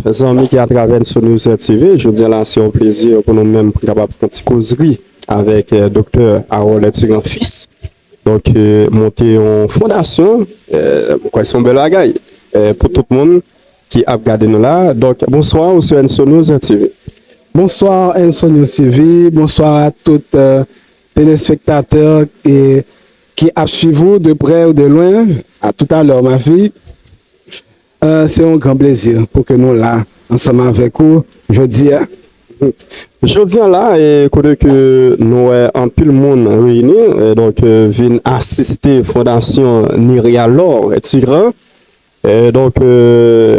les amis qui à travers sur News TV, je dis là, c'est un plaisir pour nous-mêmes pour capable faire une petite causerie avec docteur Harold Turan fils. Donc, monter une fondation, quoi, c'est un bel bagaille pour tout le monde qui a regardé nous là. Donc, bonsoir sur News TV. Bonsoir News TV, bonsoir à tous téléspectateurs qui a suivi vous de près ou de loin. À tout à l'heure, ma fille. C'est un grand plaisir pour que nous là, ensemble avec vous, je dis. Je dis là, et que nous en plus le monde réunis, donc viennent assister Fondation Niria Lor et Turan. Donc,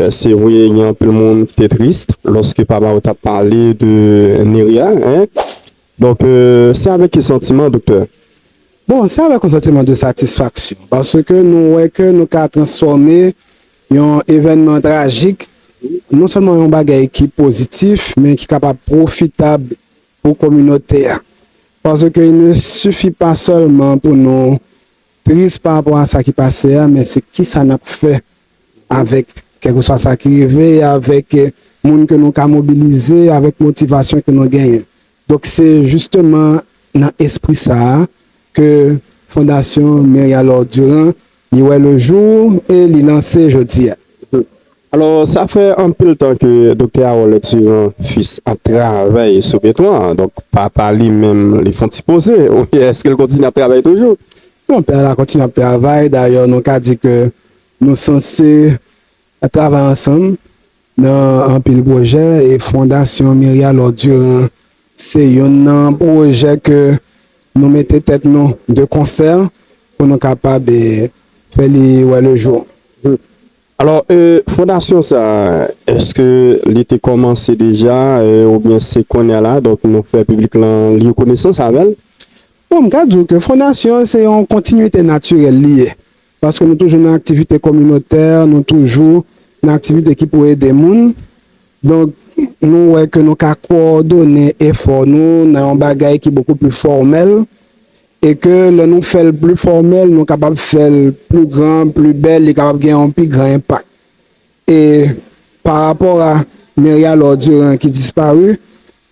c'est oui, il y a un peu le monde qui était triste lorsque papa a parlé de Niria. Hein? Donc, c'est avec quel sentiment, docteur? Bon, c'est avec un sentiment de satisfaction parce que nous avons transformé un événement tragique, non seulement un bagage qui est positif, mais qui est capable profitable pour la communauté. Parce qu'il ne suffit pas seulement pour nous tristes par rapport à ça qui passait, mais c'est qui ça n'a fait avec quelque chose ça qui arrive, avec les gens que nous avons mobilisés, avec motivation que nous gagnons. Donc c'est justement dans l'esprit ça que Fondation Myriam Laure Durand il voit le jour et il lancé jeudi. Alors, ça fait un peu de temps que Dr. Harold Turan fils a travaillé sur Bétoin, donc papa lui-même les font poser. Est-ce qu'il continue à travailler toujours? Mon père continue à travailler. D'ailleurs, nous avons dit que nous sommes censés travailler ensemble dans un pile projet et Fondation Myriam Laure Durand. C'est un projet que nous mettons tête nous de concert pour nous capables de faire le jour. Alors, fondation ça, est-ce que l'été commencé déjà ou bien c'est qu'on est là, donc nous faisons public la connaissance avec elle? Bon, je dis que fondation c'est une continuité naturelle liée parce que nous toujours une activité communautaire, nous toujours une activité qui pourrait aider les gens. Donc, nous voyons que nous avons coordonné effort nous dans un bagage qui est beaucoup plus formel. Et que le nous fait le plus formel, nous sommes capables de faire le plus grand, plus bel, et capables de gagner un plus grand impact. Et par rapport à Myriam Laure Durand qui disparu,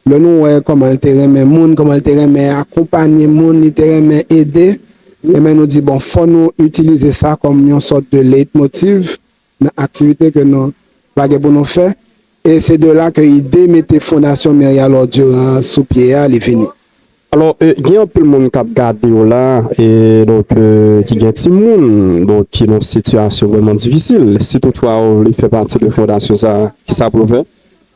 le nous voyons comment elle remet monde, comment elle remet accompagner monde, elle remet aider. Et mais nous dit bon, faut nous utiliser ça comme une sorte de leitmotiv dans l'activité que nous pour nous faire. Et c'est de là que l'idée mettait Fondation Myriam Laure Durand sous pied à l'effet. Alors, il y a un peu de monde qui a gardé là, et donc, qui a des monde, donc, qui ont une situation vraiment difficile. Si toutefois, il fait partie de la fondation, ça, qui ça peut faire?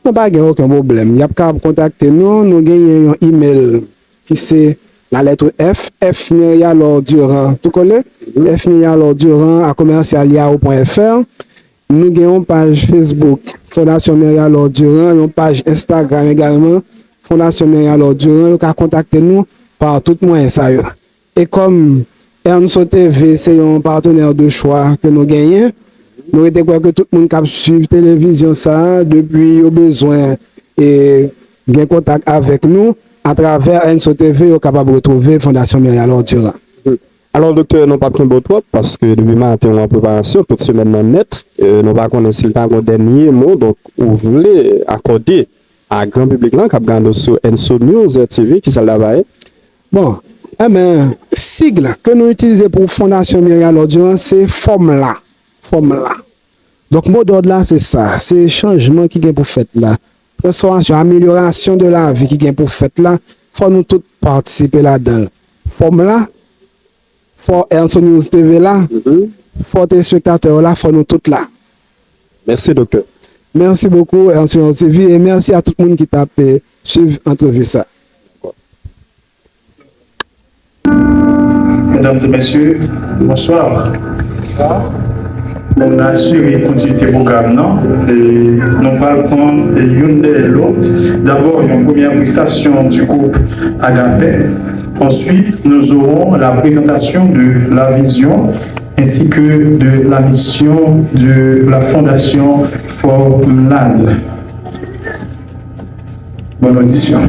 Non, pas aucun problème. Il y a qu'à contacter nous, nous avons un email qui c'est la lettre F Myriam Laure Durand, tout collé? F Myriam Laure Durand à commercial.yahoo.fr. Nous avons une page Facebook, Fondation Myriam Laure Durand, une page Instagram également. Fondation Myriam Laure Durand, vous pouvez contacter nous par tout moyen ça. Et comme Ernso TV, c'est un partenaire de choix que nous gagnons, nous étions que tout le monde qui suit la télévision ça, depuis au besoin et gain contact avec nous, à travers Ernso TV, vous êtes capable de retrouver Fondation Myriam Laure Durand. Alors, docteur, nous ne parlons pas trop parce que depuis matin, on est en préparation toute semaine net. Nous ne connaissons pas le dernier mot, donc vous voulez accorder à grand public là qui regarde sur Enso News TV qui ça là-bas. Bon, sigle que nous utilisons pour Fondation Myriam Laure Durand, c'est forme-là. Donc, mot d'ordre là, c'est ça. C'est changement qui est pour faire là. Transformation, amélioration de la vie qui est pour faire là. Il faut nous tous participer là-dedans. Forme-là, faut Enso News TV là, faut téléspectateurs là, il faut nous tous là. Merci, docteur. Merci beaucoup, Enso TV, et merci à tout le monde qui t'a suivi entrevue ça. Mesdames et messieurs, bonsoir. On a assuré une continuité programme, non? Et nous parlons de l'une de l'autre. D'abord, une première prestation du groupe Agapé. Ensuite, nous aurons la présentation de la vision ainsi que de la mission de la Fondation For Land. Bonne audition.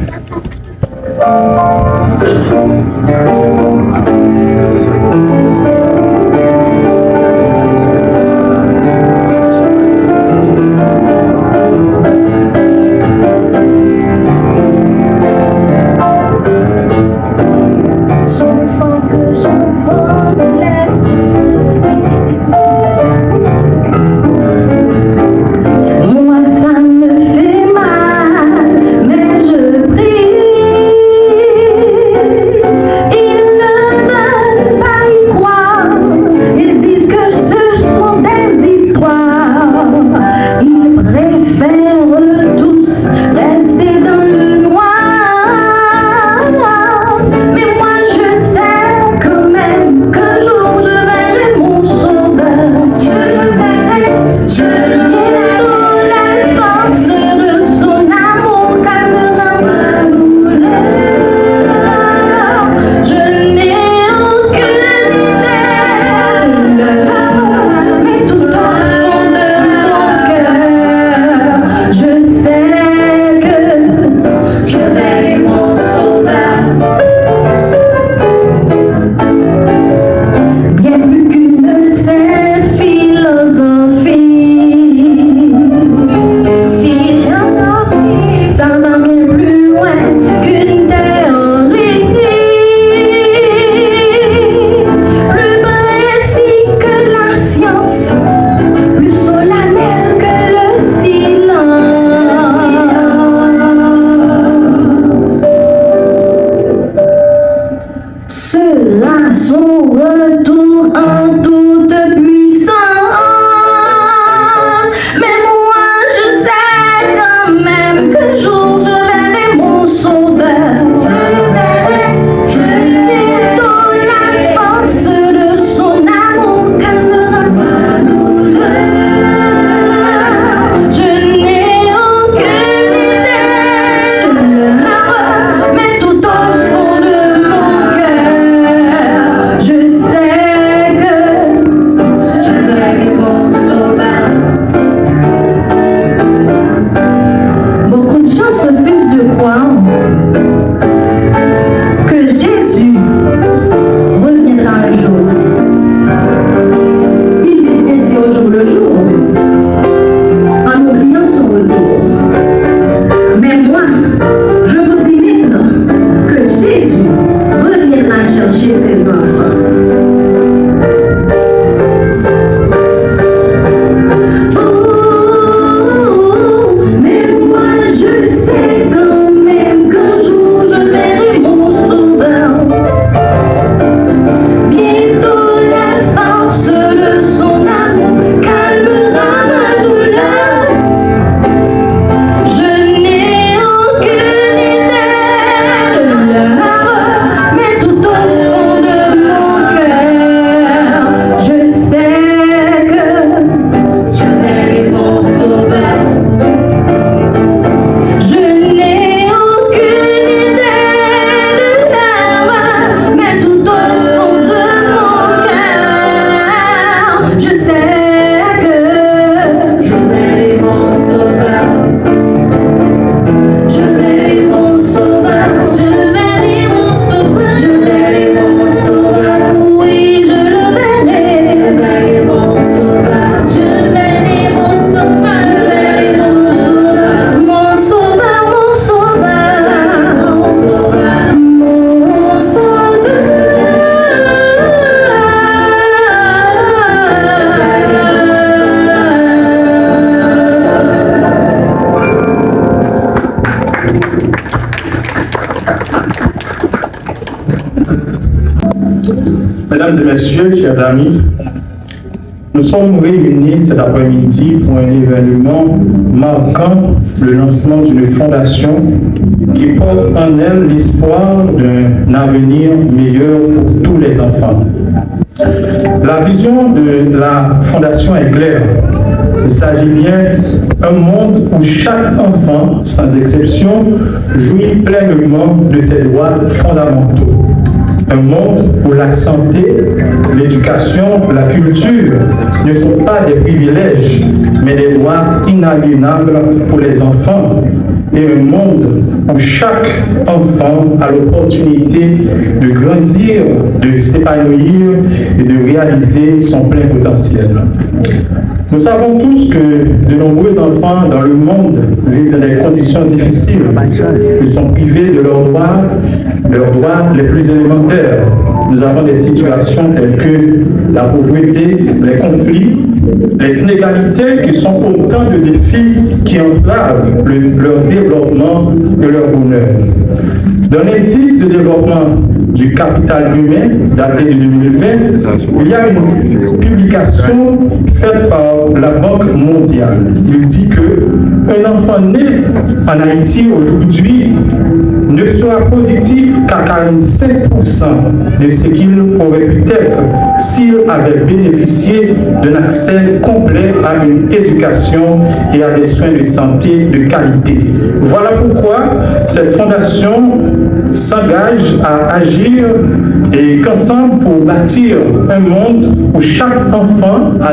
messieurs, chers amis, nous sommes réunis cet après-midi pour un événement marquant le lancement d'une fondation qui porte en elle l'espoir d'un avenir meilleur pour tous les enfants. La vision de la fondation est claire. Il s'agit bien d'un monde où chaque enfant, sans exception, jouit pleinement de ses droits fondamentaux. Un monde où la santé, l'éducation, la culture ne sont pas des privilèges, mais des droits inaliénables pour les enfants. Et un monde où chaque enfant a l'opportunité de grandir, de s'épanouir et de réaliser son plein potentiel. Nous savons tous que de nombreux enfants dans le monde vivent dans des conditions difficiles. Ils sont privés de leurs droits les plus élémentaires. Nous avons des situations telles que la pauvreté, les conflits, les inégalités qui sont autant de défis qui entravent leur développement et leur bonheur. Dans l'indice de développement du capital humain, daté de 2020, il y a une publication faite par la Banque mondiale. Il dit qu'un enfant né en Haïti aujourd'hui ne sera productif qu'à 45% de ce qu'il aurait pu être s'il avait bénéficié d'un accès complet à une éducation et à des soins de santé de qualité. Voilà pourquoi cette fondation s'engage à agir et qu'ensemble pour bâtir un monde où chaque enfant a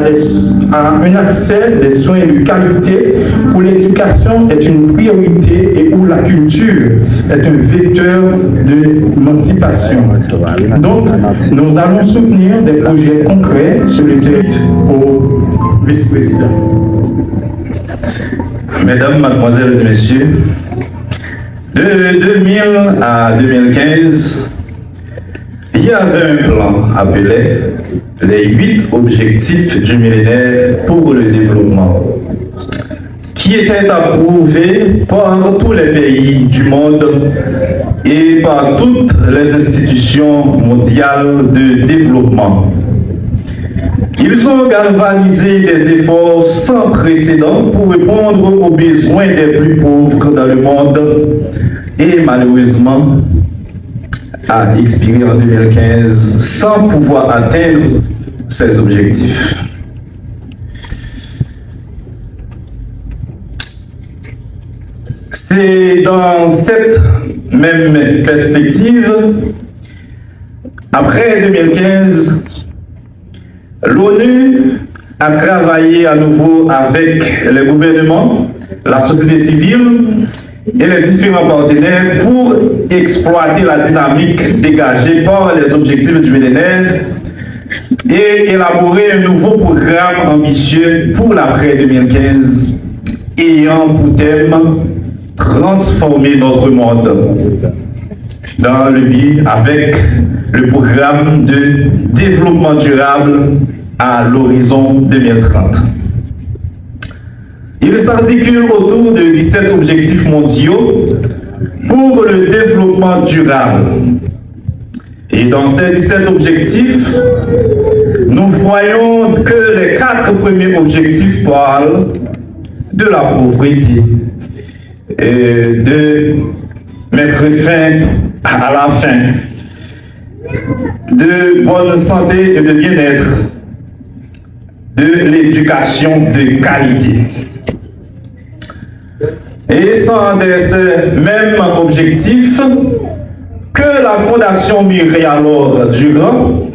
un accès des soins de qualité, où l'éducation est une priorité et où la culture est un vecteur d'émancipation. Donc, nous allons soutenir des projets concrets sur les suites au vice-président. Mesdames, mademoiselles et messieurs, de 2000 à 2015, il y avait un plan appelé les 8 objectifs du millénaire pour le développement, qui était approuvé par tous les pays du monde et par toutes les institutions mondiales de développement. Ils ont galvanisé des efforts sans précédent pour répondre aux besoins des plus pauvres dans le monde et malheureusement a expiré en 2015 sans pouvoir atteindre ces objectifs. C'est dans cette même perspective, après 2015, l'ONU a travaillé à nouveau avec les gouvernements, la société civile et les différents partenaires pour exploiter la dynamique dégagée par les objectifs du millénaire et élaborer un nouveau programme ambitieux pour l'après 2015 ayant pour thème transformer notre monde dans le but avec le programme de développement durable à l'horizon 2030. Il s'articule autour de 17 objectifs mondiaux pour le développement durable. Et dans ces 17 objectifs, nous voyons que les 4 premiers objectifs parlent de la pauvreté, de mettre fin à la faim, de bonne santé et de bien-être, de l'éducation de qualité. Et sont ces mêmes objectifs que la Fondation Mireille Laure Durand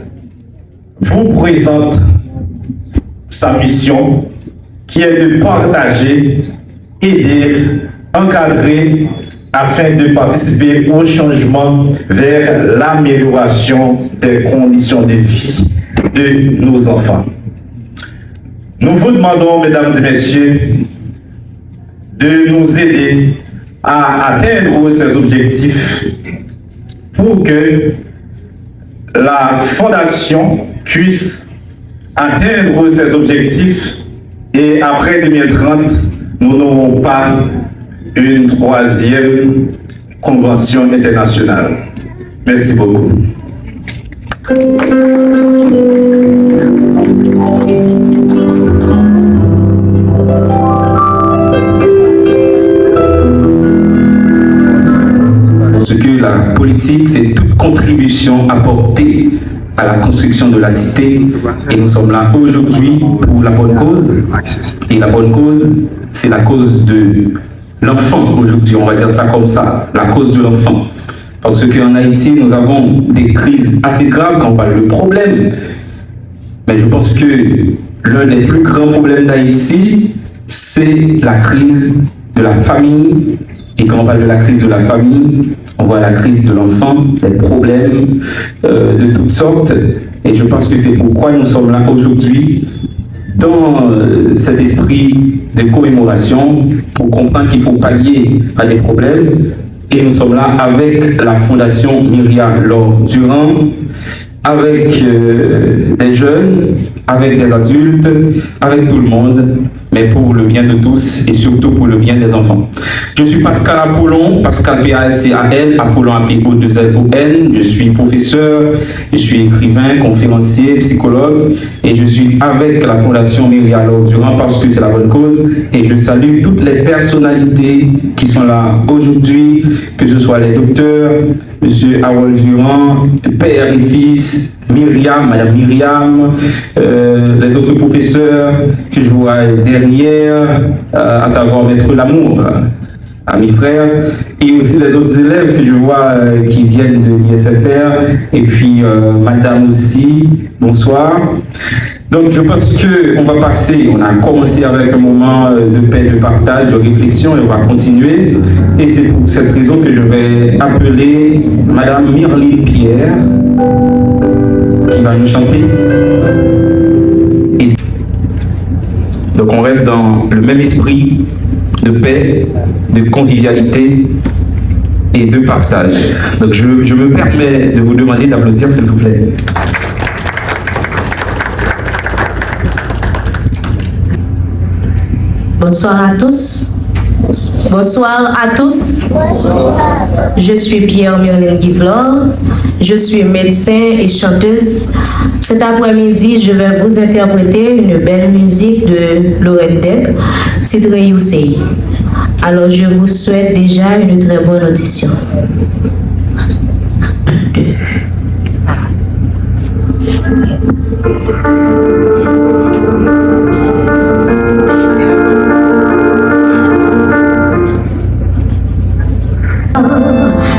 vous présente sa mission qui est de partager, aider, encadrer afin de participer au changement vers l'amélioration des conditions de vie de nos enfants. Nous vous demandons, mesdames et messieurs, de nous aider à atteindre ces objectifs pour que la Fondation puisse atteindre ces objectifs et après 2030, nous n'aurons pas une 3e convention internationale. Merci beaucoup. Ce que la politique, c'est toute contribution apportée à la construction de la cité. Et nous sommes là aujourd'hui pour la bonne cause. Et la bonne cause, c'est la cause de l'enfant aujourd'hui, on va dire ça comme ça, la cause de l'enfant. Parce qu'en Haïti, nous avons des crises assez graves quand on parle de problèmes. Mais je pense que l'un des plus grands problèmes d'Haïti, c'est la crise de la famille. Et quand on parle de la crise de la famille, on voit la crise de l'enfant, les problèmes de toutes sortes. Et je pense que c'est pourquoi nous sommes là aujourd'hui, dans cet esprit de commémoration, pour comprendre qu'il faut pallier à des problèmes. Et nous sommes là avec la Fondation Myriam Laure Durand, avec des jeunes, avec des adultes, avec tout le monde, mais pour le bien de tous et surtout pour le bien des enfants. Je suis Pascal Apollon, Pascal P-A-S-C-A-L, Apollon A-P-O-2-L-O-N. Je suis professeur, je suis écrivain, conférencier, psychologue et je suis avec la Fondation Myriam Laure Durand parce que c'est la bonne cause et je salue toutes les personnalités qui sont là aujourd'hui, que ce soit les docteurs, M. Harold Durand, père et fils, Myriam, Madame Myriam, les autres professeurs que je vois derrière, à savoir Maître Lamour, amis frères, et aussi les autres élèves que je vois qui viennent de l'ISFR, et puis Madame aussi, bonsoir. Donc je pense qu'on va passer, on a commencé avec un moment de paix, de partage, de réflexion et on va continuer. Et c'est pour cette raison que je vais appeler Madame Myrline Pierre qui va nous chanter. Et donc on reste dans le même esprit de paix, de convivialité et de partage. Donc je me permets de vous demander d'applaudir s'il vous plaît. Bonsoir à tous. Bonsoir à tous. Je suis Pierre Myrline Guivlor. Je suis médecin et chanteuse. Cet après-midi, je vais vous interpréter une belle musique de Lorette Deb, titrée You Say. Alors, je vous souhaite déjà une très bonne audition.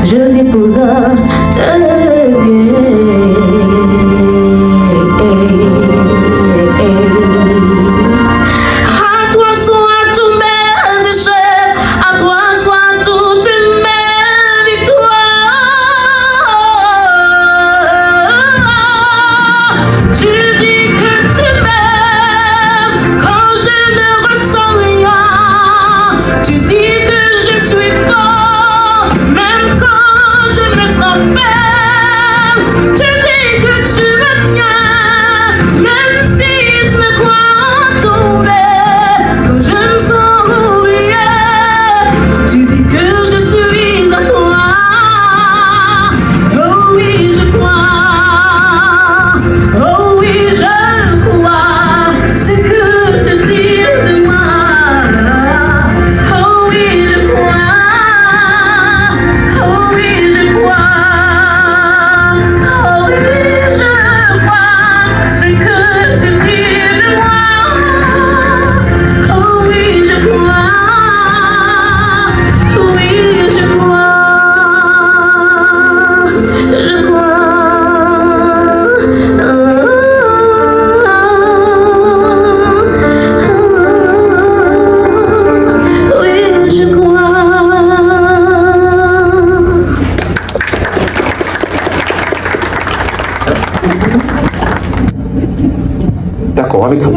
Je dépose à toi soit tous mes échecs, à toi soit toutes mes victoires. Tu dis que tu m'aimes quand je ne ressens rien. Tu dis que je suis fort même quand je me sens faible. Tu dis que tu me tiens même si je me crois tomber, quand je me sens oubliée. Tu dis que je suis à toi. Oh oui je crois, oh oui je crois ce que tu dis de moi. Oh oui je crois, oh oui je crois, oh oui je crois ce que tu dis de moi. Oh oui je crois, oui je crois, je crois. Oui je crois. D'accord, avec vous.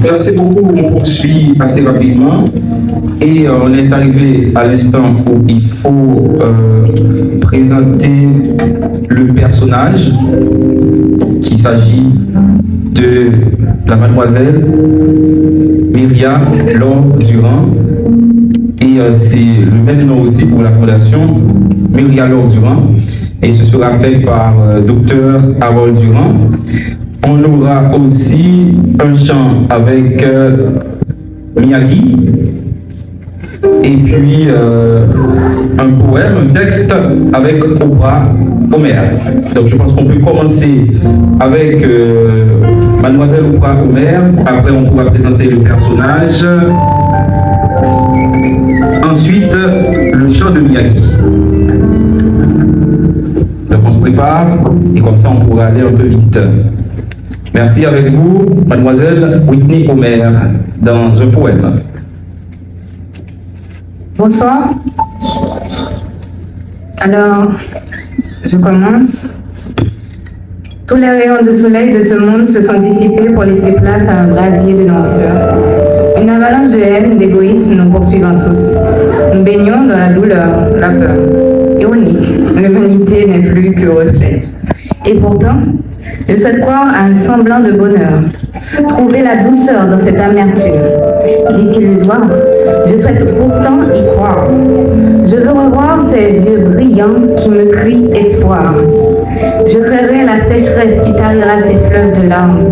Merci beaucoup, on poursuit assez rapidement et on est arrivé à l'instant où il faut présenter le personnage, qu'il s'agit de la mademoiselle Myria Laure Durand, et c'est le même nom aussi pour la fondation, Myria Laure Durand, et ce sera fait par Dr Harold Durand. On aura aussi un chant avec Miyagi, et puis un poème, un texte avec Oprah Omer. Donc je pense qu'on peut commencer avec Mademoiselle Oprah Omer, après on pourra présenter le personnage, ensuite le chant de Miyagi. Donc on se prépare et comme ça on pourra aller un peu vite. Merci, avec vous, Mademoiselle Whitney Omer, dans un poème. Bonsoir. Alors, je commence. Tous les rayons de soleil de ce monde se sont dissipés pour laisser place à un brasier de noirceur. Une avalanche de haine, d'égoïsme nous poursuivant tous. Nous baignons dans la douleur, la peur. Ironique, l'humanité n'est plus que reflet. Et pourtant, je souhaite croire à un semblant de bonheur, trouver la douceur dans cette amertume. Dit illusoire, je souhaite pourtant y croire. Je veux revoir ces yeux brillants qui me crient espoir. Je créerai la sécheresse qui tarira ces fleuves de larmes.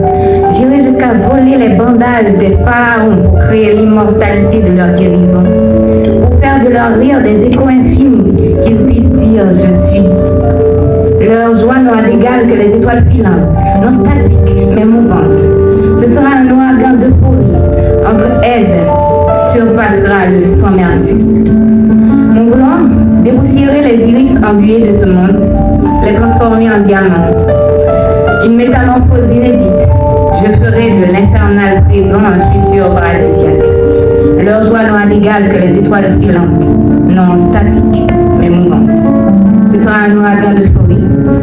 J'irai jusqu'à voler les bandages des pharaons pour créer l'immortalité de leur guérison. Pour faire de leur rire des échos infinis, qu'ils puissent dire « je suis ». Leur joie n'aura d'égal que les étoiles filantes, non statiques mais mouvantes. Ce sera un ouragan d'euphorie. Entre aides surpassera le sang merdique. Mon vouloir dépoussiérer les iris embués de ce monde, les transformer en diamants. Une métamorphose inédite. Je ferai de l'infernal présent un futur paradisiaque. Leur joie n'aura d'égal que les étoiles filantes, non statiques mais mouvantes. Ce sera un ouragan d'euphorie.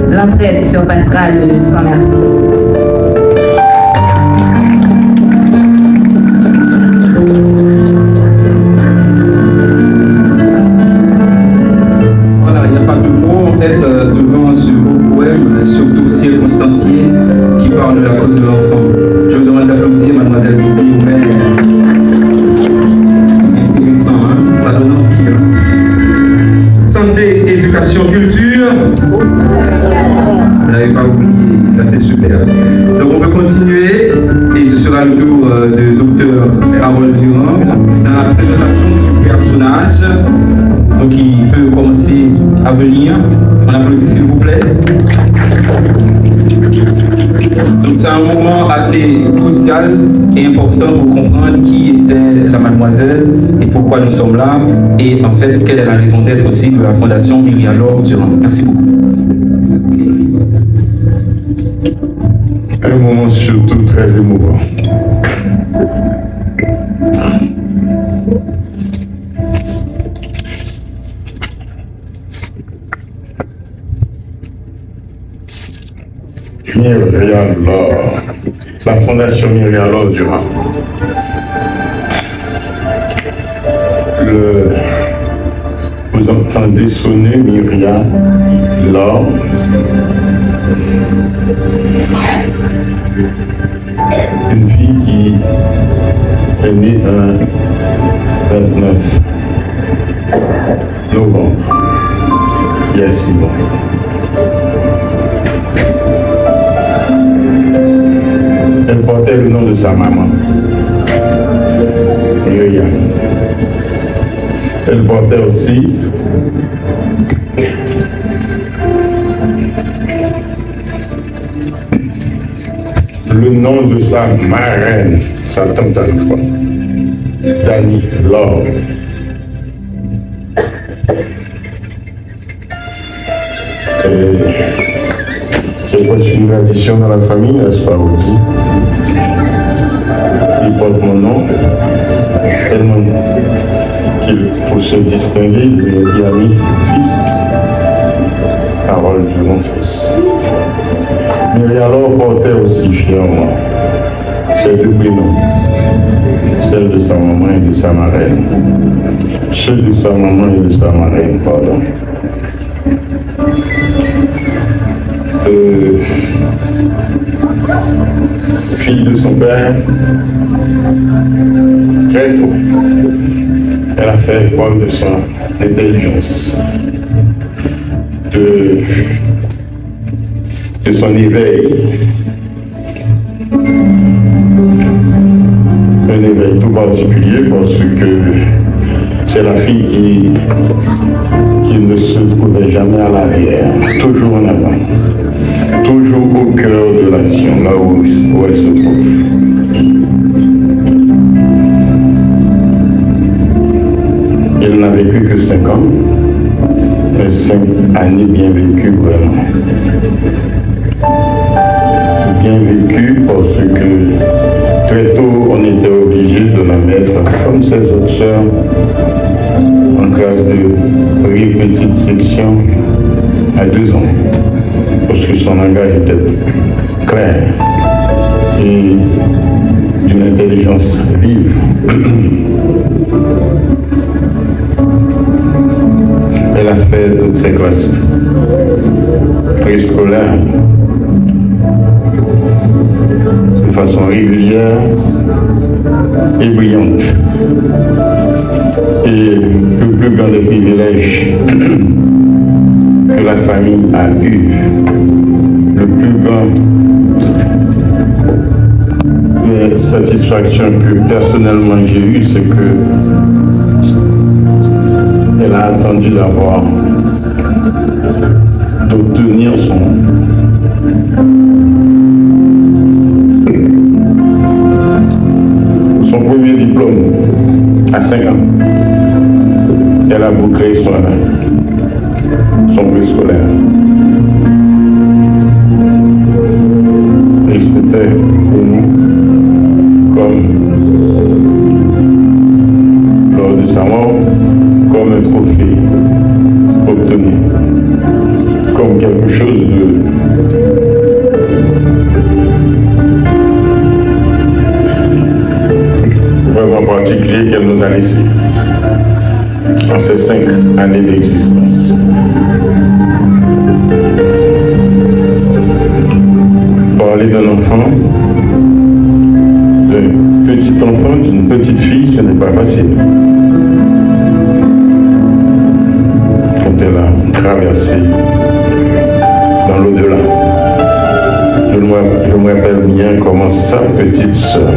L'entraide surpassera le sans merci. Voilà, il n'y a pas de mots en fait devant ce beau poème, surtout circonstancié, qui parle de la cause de l'enfant. Je vous demande d'applaudir Mademoiselle Whitney Omer. Intéressant, hein? Ça donne envie. Hein? Santé, éducation, culture. Vous n'avez pas oublié, ça c'est super. Donc on peut continuer et ce sera le tour de Dr Harold Durand dans la présentation du personnage. Donc il peut commencer à venir. On applaudit s'il vous plaît. Donc c'est un moment assez crucial et important pour comprendre qui était la mademoiselle et pourquoi nous sommes là et en fait quelle est la raison d'être aussi de la fondation Myria Laure Durand. Merci beaucoup. Un moment surtout très émouvant. Myria Laure, la fondation Myria Laure Durand. Vous entendez sonner Myria Laure. Une fille qui est née un 29 novembre, il y a 6 ans. Elle portait le nom de sa maman, Myriam. Elle portait aussi le nom de sa marraine, sa tante à toi, Dani Laure. C'est presque une tradition dans la famille, n'est-ce pas, aussi? Il porte mon nom, tellement qu'il, pour se distinguer, il m'a mis fils, Harold Durand fils. Myria Laure portait aussi fièrement ces deux prénoms, celle de sa maman et de sa marraine. Celle de sa maman et de sa marraine, pardon. Fille de son père, très tôt, elle a fait preuve de son intelligence, de son éveil. Un éveil tout particulier parce que c'est la fille qui ne se trouvait jamais à l'arrière, toujours en avant, toujours au cœur de l'action, là où elle se trouve. Elle n'a vécu que 5 ans, mais 5 années bien vécues vraiment. Bien vécues parce que très tôt, on était obligé de la mettre, comme ses autres sœurs, en classe de petite section à 2 ans, parce que son langage était clair et d'une intelligence vive. Elle a fait toutes ses classes préscolaires de façon régulière et brillante. Et le plus grand des privilèges que la famille a eu, le plus grand des satisfactions que personnellement j'ai eu, c'est que elle a attendu d'obtenir son premier diplôme à 5 ans. Elle a bouclé son préscolaire. Et c'était pour nous comme, lors de sa mort, comme un trophée obtenu, comme quelque chose de vraiment particulier qu'elle nous a laissé en ces 5 années d'existence. Parler d'un enfant, d'un petit enfant, d'une petite fille, ce n'est pas facile. Quand elle a traversé dans l'au-delà. Je me rappelle bien comment sa petite sœur,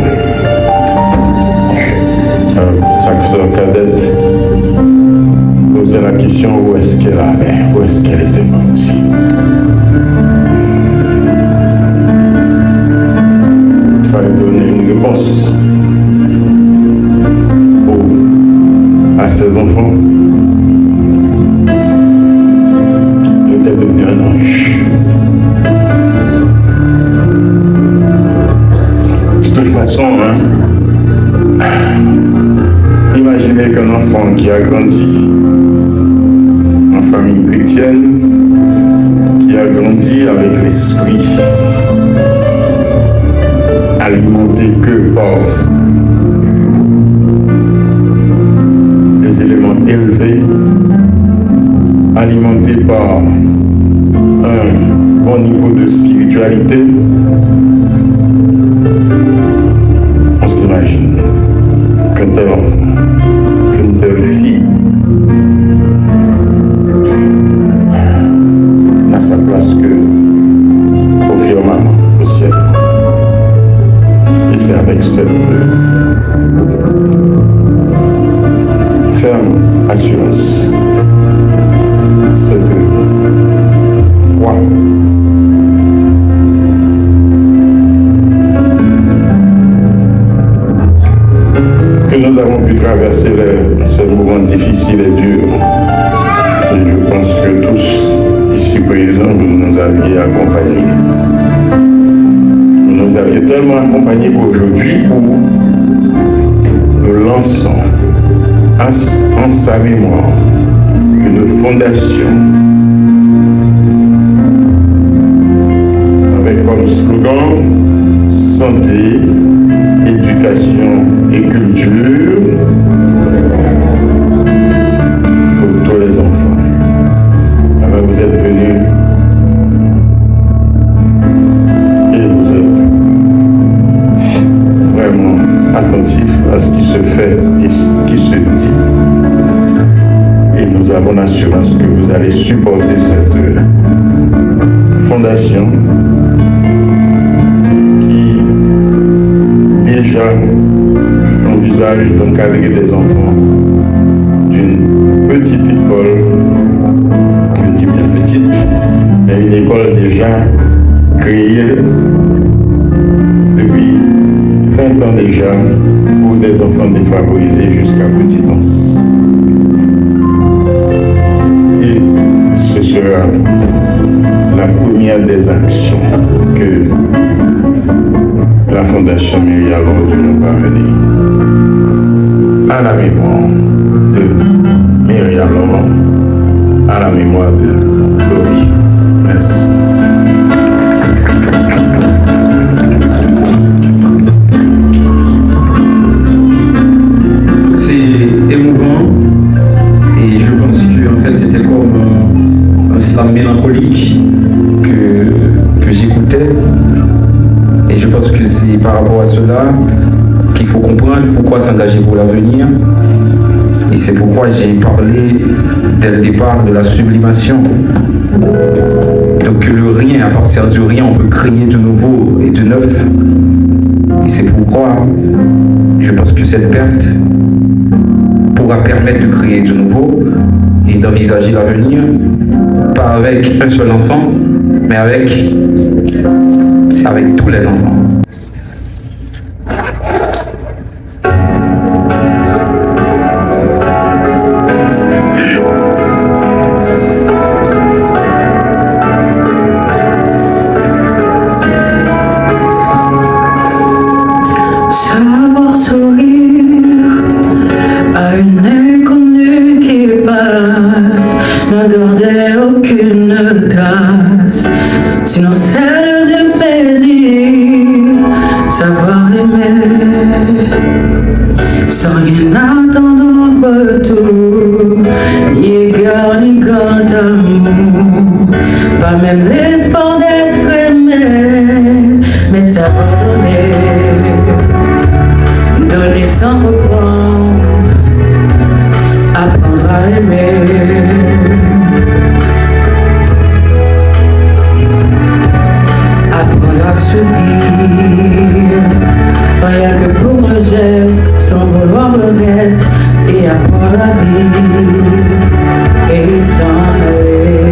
sa sœur cadette, posait la question où est-ce qu'elle allait, où est-ce qu'elle était partie. Il fallait donner une réponse à ses enfants. Il était devenu un ange. De toute façon, imaginez qu'un enfant qui a grandi en famille chrétienne, qui a grandi avec l'esprit alimenté que par des éléments élevés, alimenté par un bon niveau de spiritualité, on s'imagine qu'un tel enfant, qu'une telle fille n'a sa place que au firmament, au ciel. Et c'est avec cette ferme assurance, cette foi que nous avons pu traverser ces moments difficiles et durs. Et je pense que tous ici présents, vous nous aviez accompagnés. Vous nous aviez tellement accompagnés qu'aujourd'hui, nous lançons en sa mémoire une fondation avec comme slogan santé, éducation éducation et culture pour tous les enfants. Alors vous êtes venus et vous êtes vraiment attentifs à ce qui se fait et ce qui se dit. Et nous avons l'assurance que vous allez supporter cette fondation qui déjà envisage d'encadrer des enfants d'une petite école, je dis bien petite, mais une école déjà créée depuis 20 ans déjà pour des enfants défavorisés jusqu'à Petitance. Et ce sera la première des actions que la Fondation Myriam nous va mener à la mémoire de Myriam, à la mémoire de Chloé. Merci. C'est émouvant et je pense que en fait, c'était comme un slam mélancolique que j'écoutais. Et je pense que c'est par rapport à cela qu'il faut comprendre pourquoi s'engager pour l'avenir. Et c'est pourquoi j'ai parlé dès le départ de la sublimation. Donc le rien, à partir du rien, on peut créer de nouveau et de neuf. Et c'est pourquoi je pense que cette perte pourra permettre de créer de nouveau et d'envisager l'avenir, pas avec un seul enfant, mais avec tous les enfants. Savoir sourire à une inconnue qui passe, ne garder aucune trace, sinon celle du plaisir, savoir aimer, sans rien attendre en retour, ni égard ni grand amour, pas même l'espoir d'être aimé, mais savoir donner sans reprendre, apprendre à aimer. Apprendre à sourire, rien que pour le geste, sans vouloir le reste, et apprendre à vivre, et s'en aller.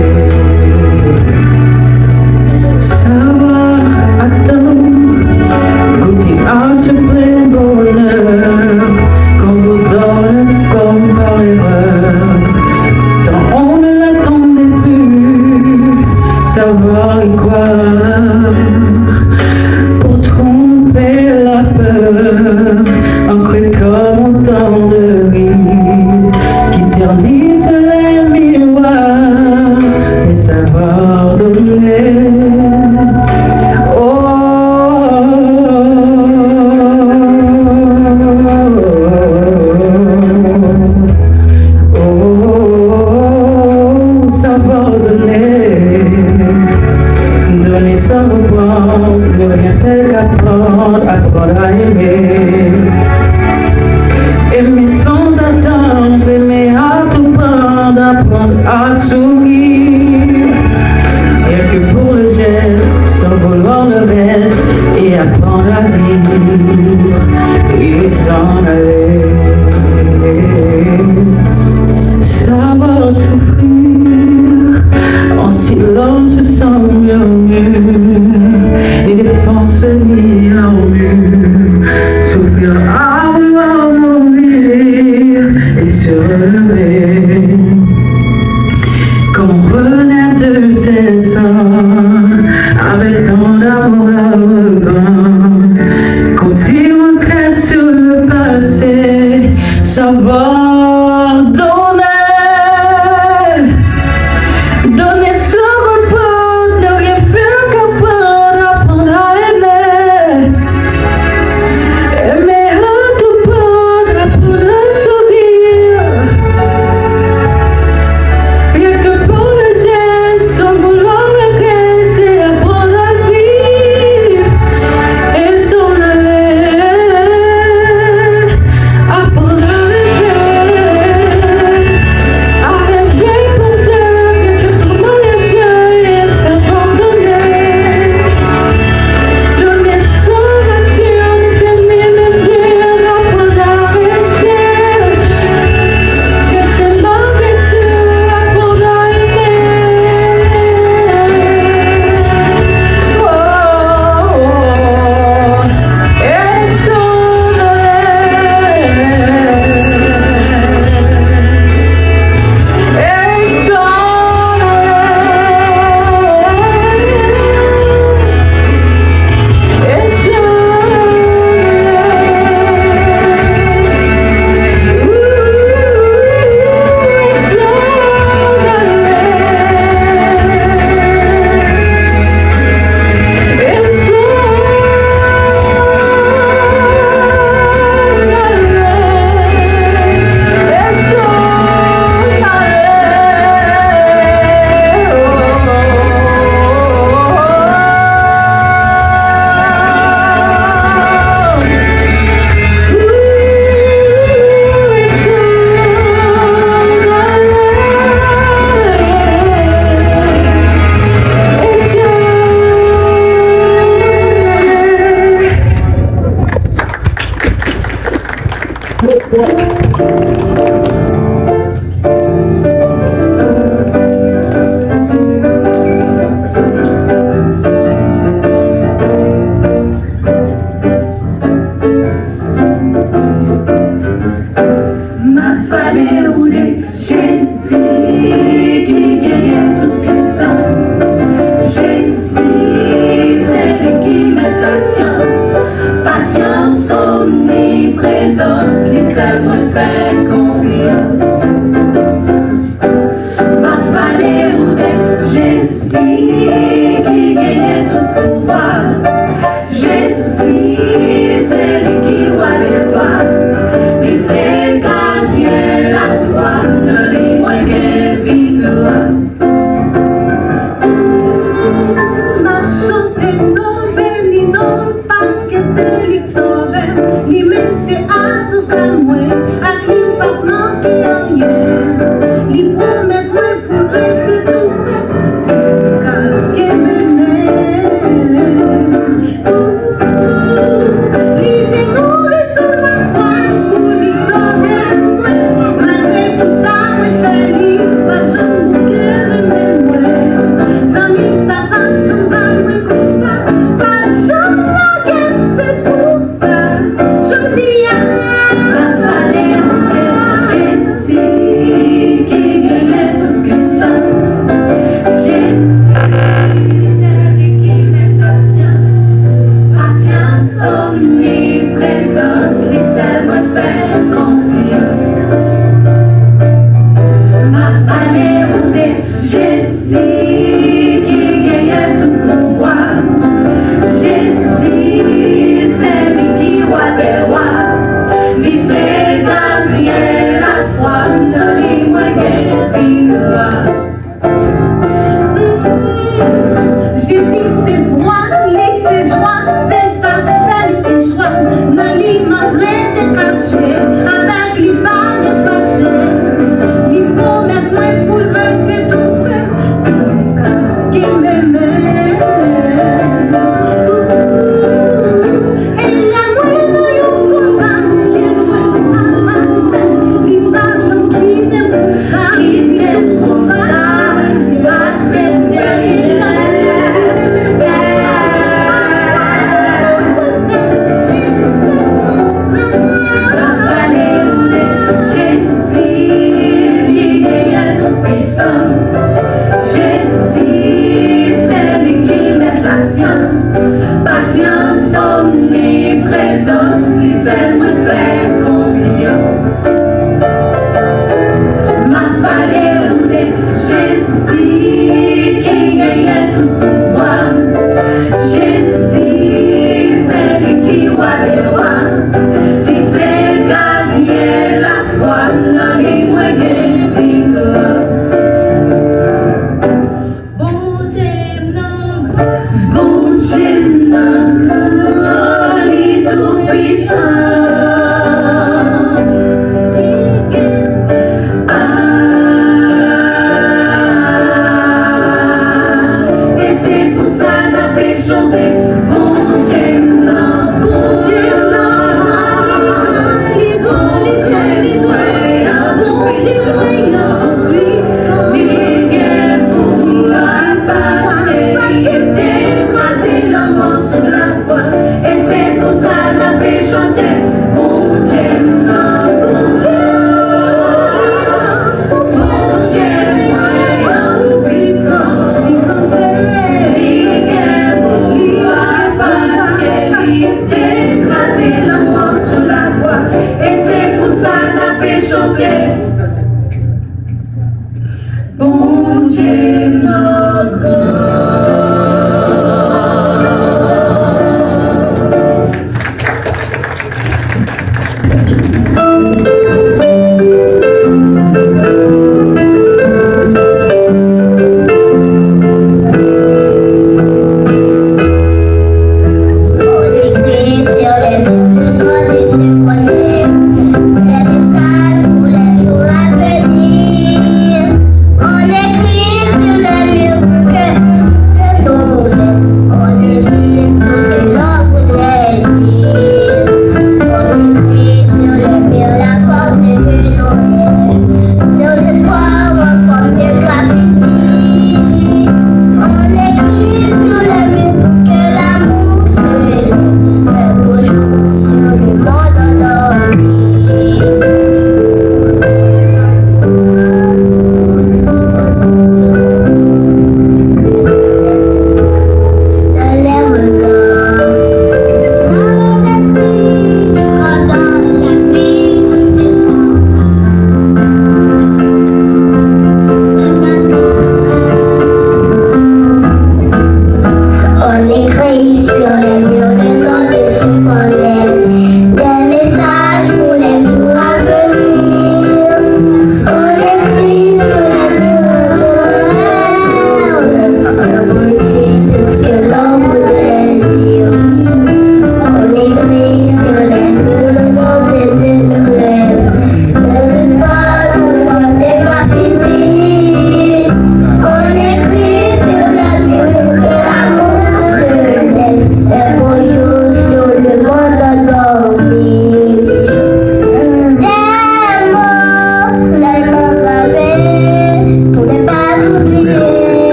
Savoir attendre, goûter à ce plein bonheur qu'on vous donne comme par erreur, tant on ne l'attendait plus. Savoir y croire pour tromper la peur, ancré comme autant de rires qui ternissent les miroirs, et savoir donner. Apprendre à aimer, aimer sans attendre, aimer à tout prendre, apprendre à sourire, rien que pour le geste, sans vouloir le reste, et apprendre à vivre, et s'en aller. Savoir souffrir en silence sans murmure, et défense ni armure, souffrir à vouloir mourir et se relever. Quand on renaît de ses seins, avec tant d'amour à revendre, quand il rentrait sur le passé, savoir donner. Donner sans reprendre, ne rien faire qu'apprendre, apprendre à aimer. Aimer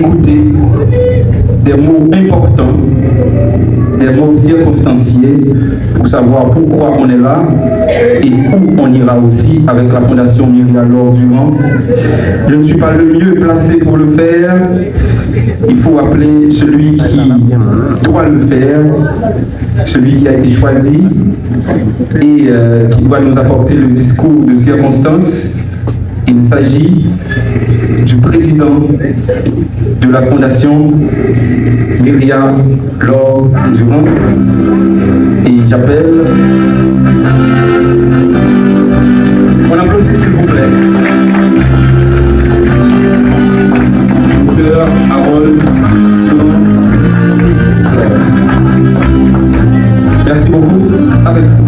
écouter des mots importants, des mots circonstanciés pour savoir pourquoi on est là et où on ira aussi avec la Fondation Myriam Laure Durand. Je ne suis pas le mieux placé pour le faire. Il faut appeler celui qui doit le faire, celui qui a été choisi et qui doit nous apporter le discours de circonstance. Il s'agit du président de la Fondation Myriam Laure Durand et j'appelle. On applaudit s'il vous plaît. Docteur Harold Durand. Merci beaucoup. Avec vous.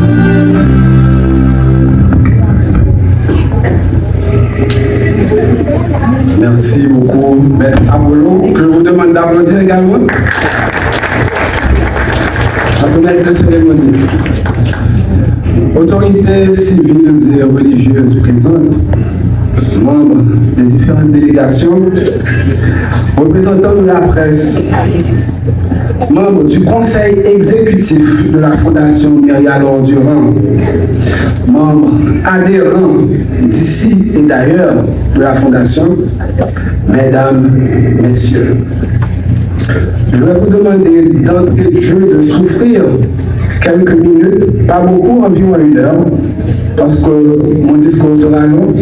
Merci beaucoup, Maître Apollo, que je vous demande d'applaudir également. La fenêtre de cérémonie. Autorités civiles et religieuses présentes, membres des différentes délégations, représentants de la presse, membres du conseil exécutif de la Fondation Myriam Laure Durand, membres adhérents d'ici et d'ailleurs de la Fondation, mesdames, messieurs, je vais vous demander d'entrée de jeu de souffrir quelques minutes, pas beaucoup, environ 1 heure, parce que mon discours sera long.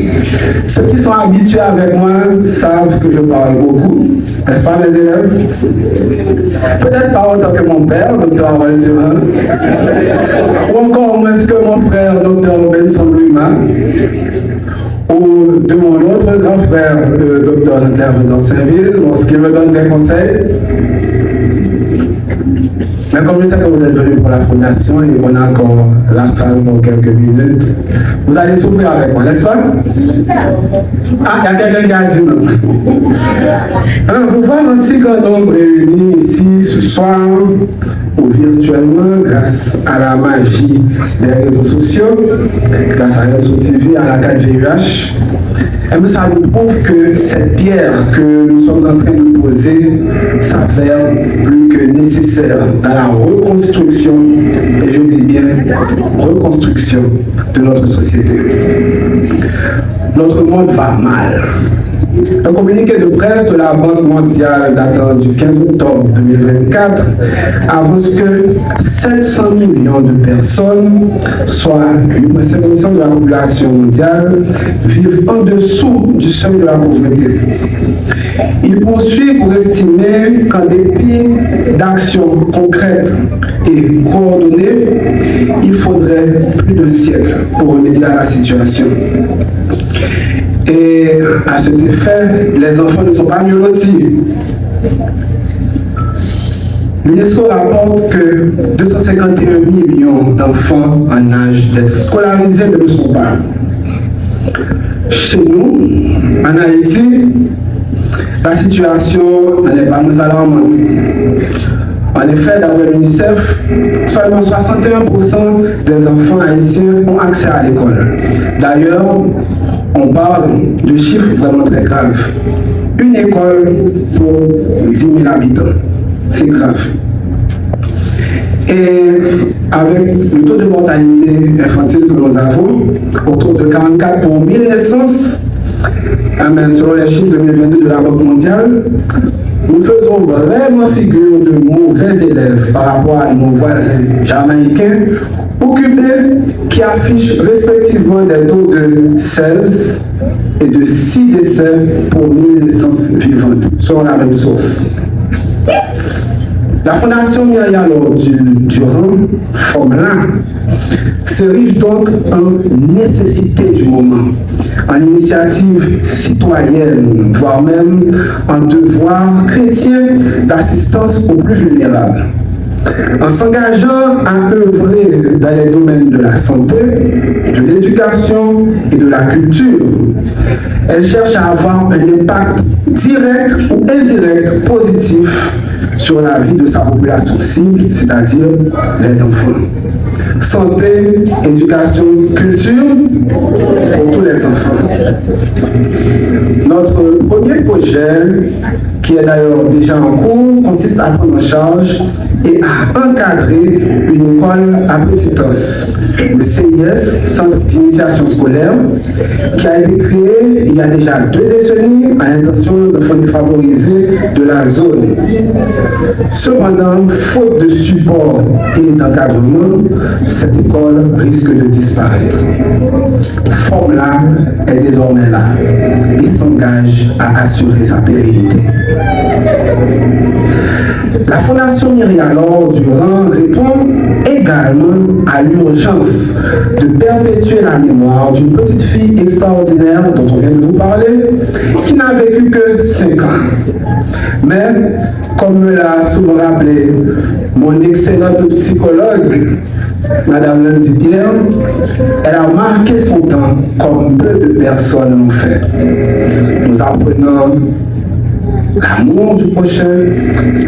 Ceux qui sont habitués avec moi savent que je parle beaucoup, n'est-ce pas mes élèves? Peut-être pas autant que mon père, Dr. Harold Durand, ou encore moins que mon frère, Dr. Benson Louima, ou de mon autre grand frère, le Dr. Jean-Claire Vendant-Saint-Ville, lorsqu'il me donne des conseils. Mais comme je sais que vous êtes venus pour la Fondation et qu'on a encore la salle pour quelques minutes, vous allez souffrir avec moi, n'est-ce pas? Ah, il y a quelqu'un qui a dit non. Hein, vous voyez un si grand nombre réunis ici ce soir, ou virtuellement, grâce à la magie des réseaux sociaux, grâce à Réseau TV, à la 4VUH. Et bien, ça nous prouve que cette pierre que nous sommes en train de poser s'avère plus que nécessaire dans la reconstruction, et je dis bien reconstruction de notre société. Notre monde va mal. Un communiqué de presse de la Banque mondiale datant du 15 octobre 2024 avance que 700 millions de personnes, soit 8,5% de la population mondiale, vivent en dessous du seuil de la pauvreté. Il poursuit pour estimer qu'en dépit d'actions concrètes et coordonnées, il faudrait plus d'un siècle pour remédier à la situation. Et à cet effet, les enfants ne sont pas mieux lotis. L'UNESCO rapporte que 251 millions d'enfants en âge d'être scolarisés ne le sont pas. Chez nous, en Haïti, la situation n'est pas moins alarmante. En effet, d'après l'UNICEF, seulement 61% des enfants haïtiens ont accès à l'école. D'ailleurs, on parle de chiffres vraiment très graves. Une école pour 10 000 habitants. C'est grave. Et avec le taux de mortalité infantile que nous avons, autour de 44 pour 1000 naissances, selon les chiffres 2022 de la Banque mondiale, nous faisons vraiment figure de mauvais élèves par rapport à nos voisins jamaïcains ou cubains qui affichent respectivement des taux de 16 et de 6 décès pour 1000 naissances vivantes, selon la même source. La Fondation Myriam Laure Durand, FOMLA, s'érige donc en nécessité du moment, en initiative citoyenne, voire même en devoir chrétien d'assistance aux plus vulnérables. En s'engageant à œuvrer dans les domaines de la santé, de l'éducation et de la culture, elle cherche à avoir un impact direct ou indirect positif sur la vie de sa population cible, c'est-à-dire les enfants. Santé, éducation, culture pour tous les enfants. Notre premier projet, qui est d'ailleurs déjà en cours, consiste à prendre en charge et à encadrer une école à petite os, le CIS, Centre d'initiation scolaire, qui a été créé il y a déjà 2 décennies à l'intention d'enfants défavorisés de la zone. Cependant, faute de support et d'encadrement, cette école risque de disparaître. Formla est désormais là et s'engage à assurer sa pérennité. La Fondation Myrialor Durand répond également à l'urgence de perpétuer la mémoire d'une petite fille extraordinaire dont on vient de vous parler, qui n'a vécu que 5 ans. Mais, comme me l'a souvent rappelé mon excellente psychologue, Madame Lundi Pierre, elle a marqué son temps comme peu de personnes l'ont fait. Nous apprenons l'amour du prochain,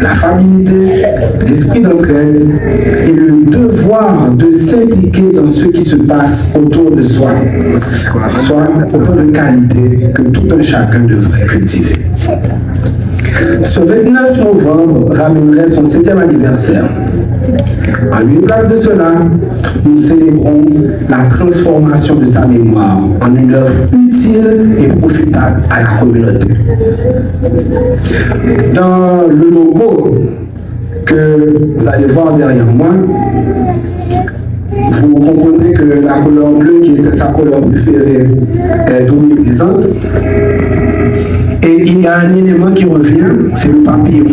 la familiarité, l'esprit d'entraide et le devoir de s'impliquer dans ce qui se passe autour de soi, soit autant de qualités que tout un chacun devrait cultiver. Ce 29 novembre ramènerait son 7e anniversaire. En lieu et place de cela, nous célébrons la transformation de sa mémoire en une œuvre utile et profitable à la communauté. Dans le logo que vous allez voir derrière moi, vous comprendrez que la couleur bleue, qui était sa couleur préférée, est omniprésente. Et il y a un élément qui revient, c'est le papillon.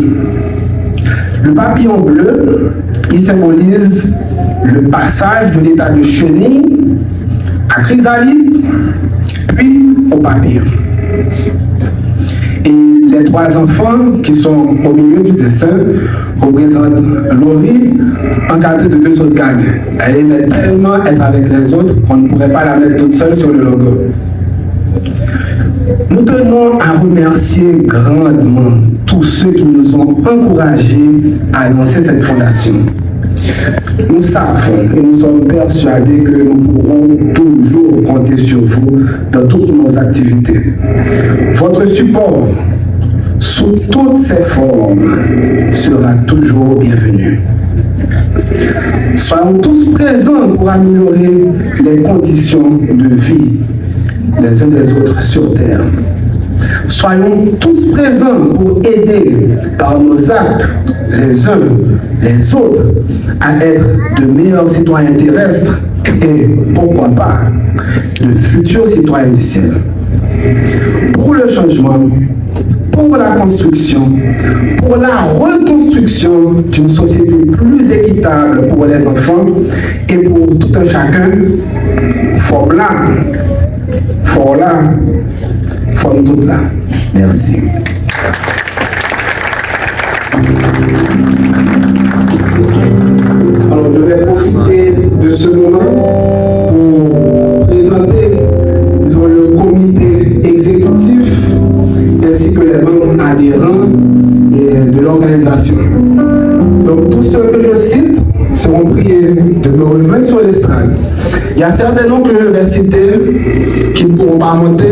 Le papillon bleu, il symbolise le passage de l'état de chenille à chrysalide, puis au papillon. Et les 3 enfants qui sont au milieu du dessin représentent Laurie, encadrée de 2 autres gamins. Elle aimait tellement être avec les autres qu'on ne pourrait pas la mettre toute seule sur le logo. Nous tenons à remercier grandement tous ceux qui nous ont encouragés à lancer cette fondation. Nous savons et nous sommes persuadés que nous pourrons toujours compter sur vous dans toutes nos activités. Votre support, sous toutes ses formes, sera toujours bienvenu. Soyons tous présents pour améliorer les conditions de vie les uns des autres sur terre. Soyons tous présents pour aider par nos actes les uns les autres à être de meilleurs citoyens terrestres et, pourquoi pas, de futurs citoyens du ciel. Pour le changement, pour la construction, pour la reconstruction d'une société plus équitable pour les enfants et pour tout un chacun, Formla, forme toute là. Merci. Alors, je vais profiter de ce moment pour présenter, disons, le comité exécutif ainsi que les membres adhérents de l'organisation. Donc, tous ceux que je cite seront priés de me rejoindre sur l'estrade. Il y a certains noms que je vais citer qui ne pourront pas monter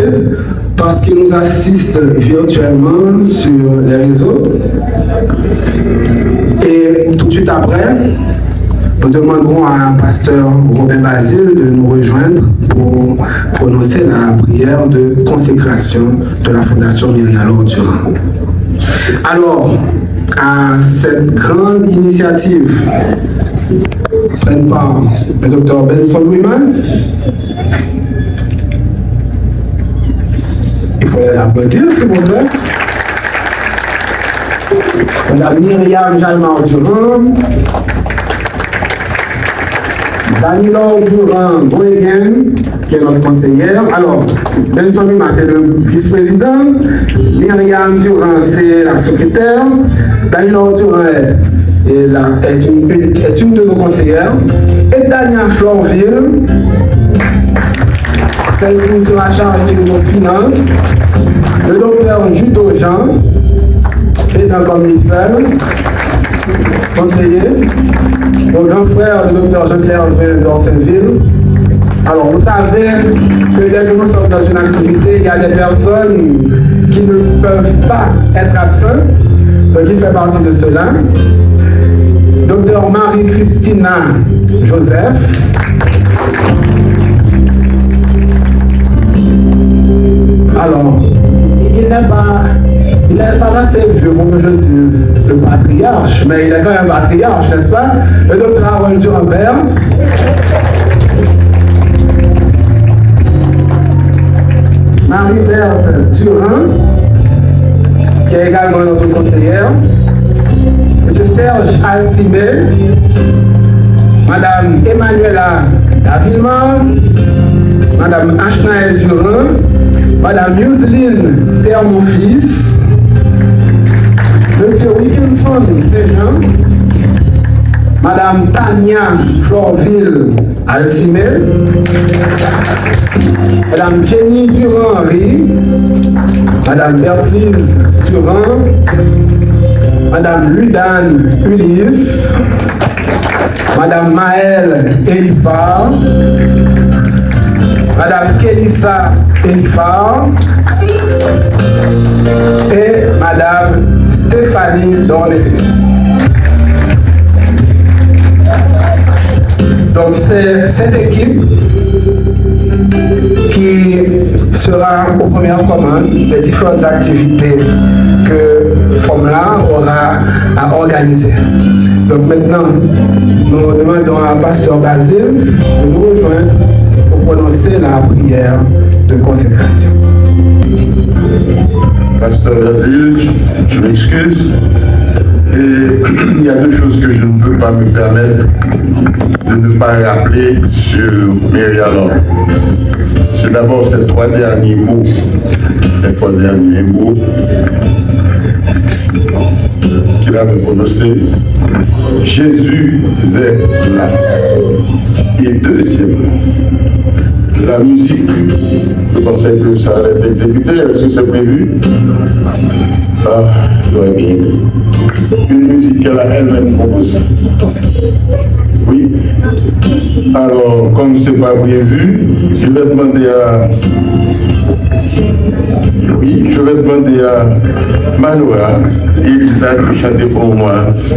parce qu'ils nous assistent virtuellement sur les réseaux. Et tout de suite après, nous demanderons à un pasteur Robin Basile de nous rejoindre pour prononcer la prière de consécration de la Fondation Myrialor Durand. Alors, à cette grande initiative, prennent part le docteur Benson Wiman. Il faut les applaudir, s'il vous plaît. On a Myriam Jalmar Durand, Danilo Durand Boyegen, qui est notre conseillère. Alors, Benson Wiman, c'est le vice-président. Myriam Durand, c'est la secrétaire. Danilo Durand est une de nos conseillères. Et Dania Florville, qui est sur la charge de nos finances. Le docteur Judo Jean, et dans le commissaire, conseiller. Mon grand frère, le docteur Jean-Claire d'Orsainville. Alors, vous savez que dès que nous sommes dans une activité, il y a des personnes qui ne peuvent pas être absents. Donc il fait partie de cela. Docteur Marie-Christina Joseph. Alors, il n'est pas assez vieux pour que je dise le patriarche, mais il est quand même patriarche, n'est-ce pas? Le docteur Harold Durambert. Marie-Berthe Turin, qui est également notre conseillère. Monsieur Serge Alcimé, Madame Emmanuela Davilman, Madame Ashnael Durin, Madame Yuseline Thermofils, Monsieur Wilkinson Saint-Jean, Madame Tania Florville Alcimé, Madame Jenny Durand-Henry, Madame Berthlise Durand, Madame Ludane Ulysse, Madame Maëlle Elifar, Madame Kelissa Elifar et Madame Stéphanie Dornelis. Donc c'est cette équipe qui sera aux premières commandes des différentes activités que FOMLA aura à organiser. Donc maintenant, nous demandons à Pasteur Basile de nous rejoindre pour prononcer la prière de consécration. Pasteur Basile, je m'excuse. Et il y a deux choses que je ne peux pas me permettre de ne pas rappeler sur Myrialor. C'est d'abord ces trois derniers mots. Les trois derniers mots qu'il avait prononcés. Jésus est là. Et deuxièmement, la musique. Je pensais que ça allait être exécuté. Est-ce que c'est prévu? Ah, j'aurais bien aimé. Une musique qu'elle a elle-même composée. Oui. Alors, comme ce n'est pas prévu, je vais demander à... Oui, je vais demander à Manoa et Elisa de chanter pour moi,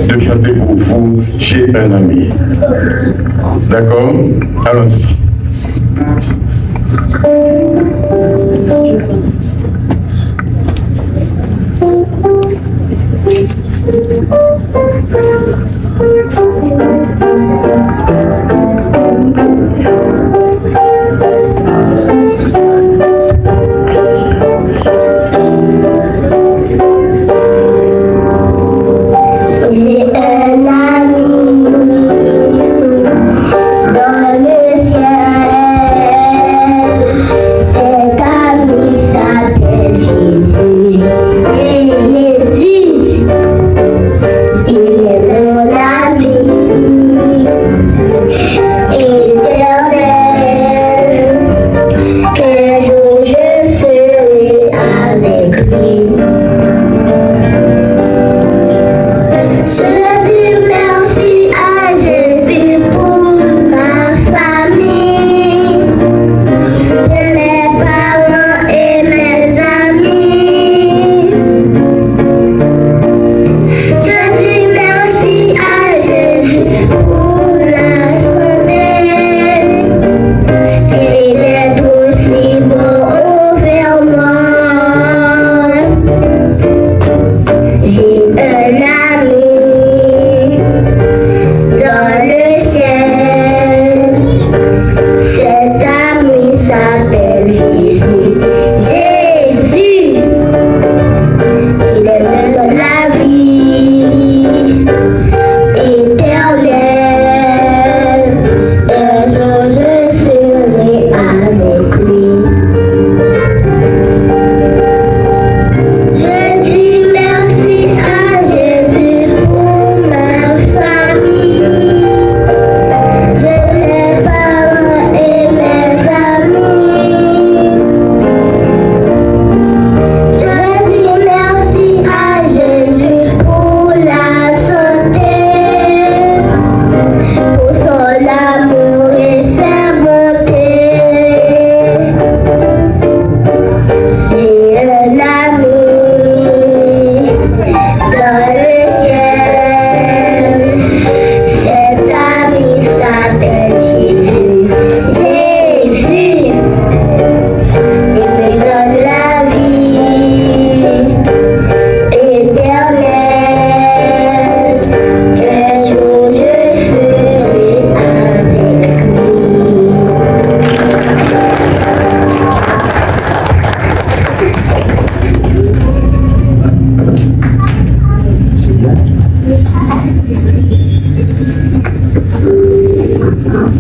de chanter pour vous chez un ami. D'accord? Allons-y. J'ai un ami dans le ciel, cet ami s'appelle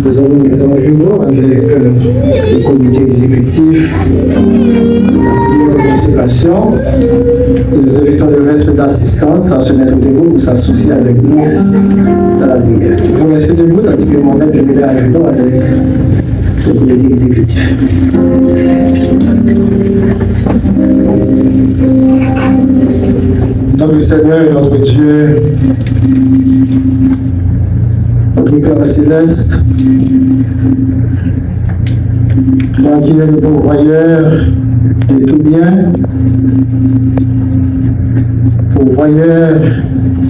Nous avons des réunions avec le comité exécutif, la consultation. Nous invitons le reste d'assistance à se mettre debout pour s'associer avec nous dans la prière. Vous restez debout tandis que moi-même je vais à réunion avec le comité exécutif. Notre Seigneur et notre Dieu, notre Père céleste, toi qui es le pourvoyeur de tout bien, pourvoyeur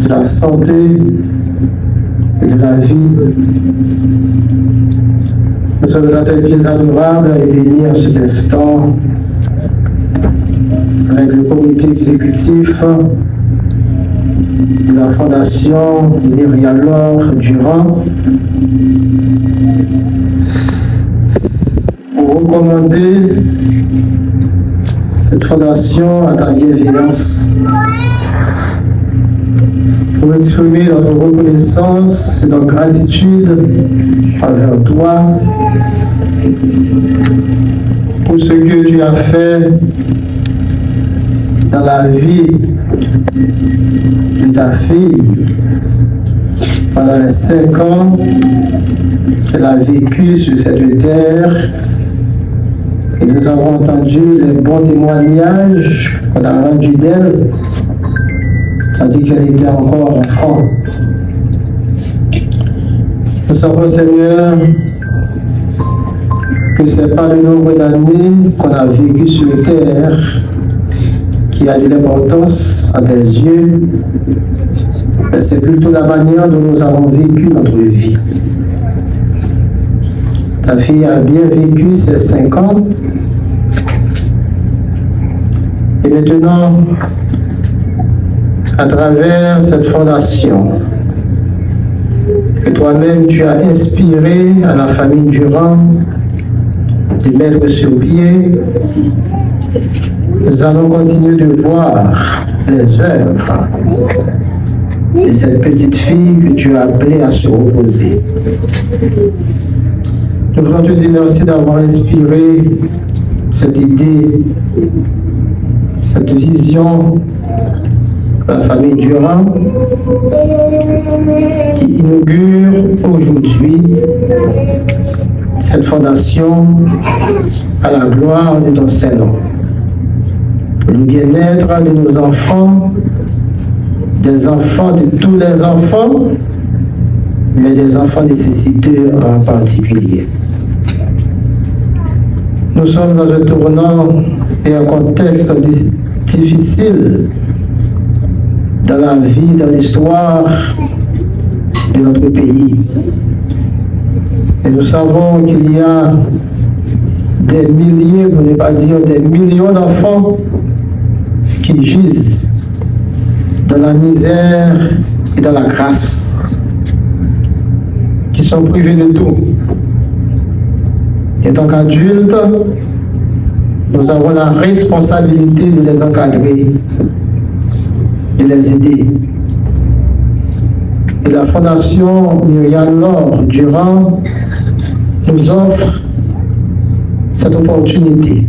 de la santé et de la vie, nous sommes à tes pieds adorables et bénis en cet instant avec le comité exécutif de la Fondation Myrialor Durand pour recommander cette fondation à ta bienveillance, pour exprimer notre reconnaissance et notre gratitude envers toi pour ce que tu as fait dans la vie de ta fille pendant les 5 ans qu'elle a vécu sur cette terre. Et nous avons entendu les bons témoignages qu'on a rendus d'elle, tandis qu'elle était encore enfant. Nous savons, Seigneur, que ce n'est pas le nombre d'années qu'on a vécu sur terre qui a de l'importance à tes yeux, mais c'est plutôt la manière dont nous avons vécu notre vie. Ta fille a bien vécu ces 5 ans, et maintenant, à travers cette fondation que toi-même tu as inspiré à la famille Durand de mettre sur pied, nous allons continuer de voir les œuvres de cette petite fille que tu as appelée à se reposer. Nous voulons te dire merci d'avoir inspiré cette idée, cette vision de la famille Durand qui inaugure aujourd'hui cette fondation à la gloire de ton Saint-Nom. Le bien-être de nos enfants, des enfants de tous les enfants, mais des enfants nécessiteux en particulier. Nous sommes dans un tournant et un contexte difficile dans la vie, dans l'histoire de notre pays. Et nous savons qu'il y a des milliers, pour ne pas dire des millions d'enfants qui gisent dans la misère et dans la grâce, qui sont privés de tout. Et en tant qu'adultes, nous avons la responsabilité de les encadrer, de les aider. Et la Fondation Myrialor Durand nous offre cette opportunité,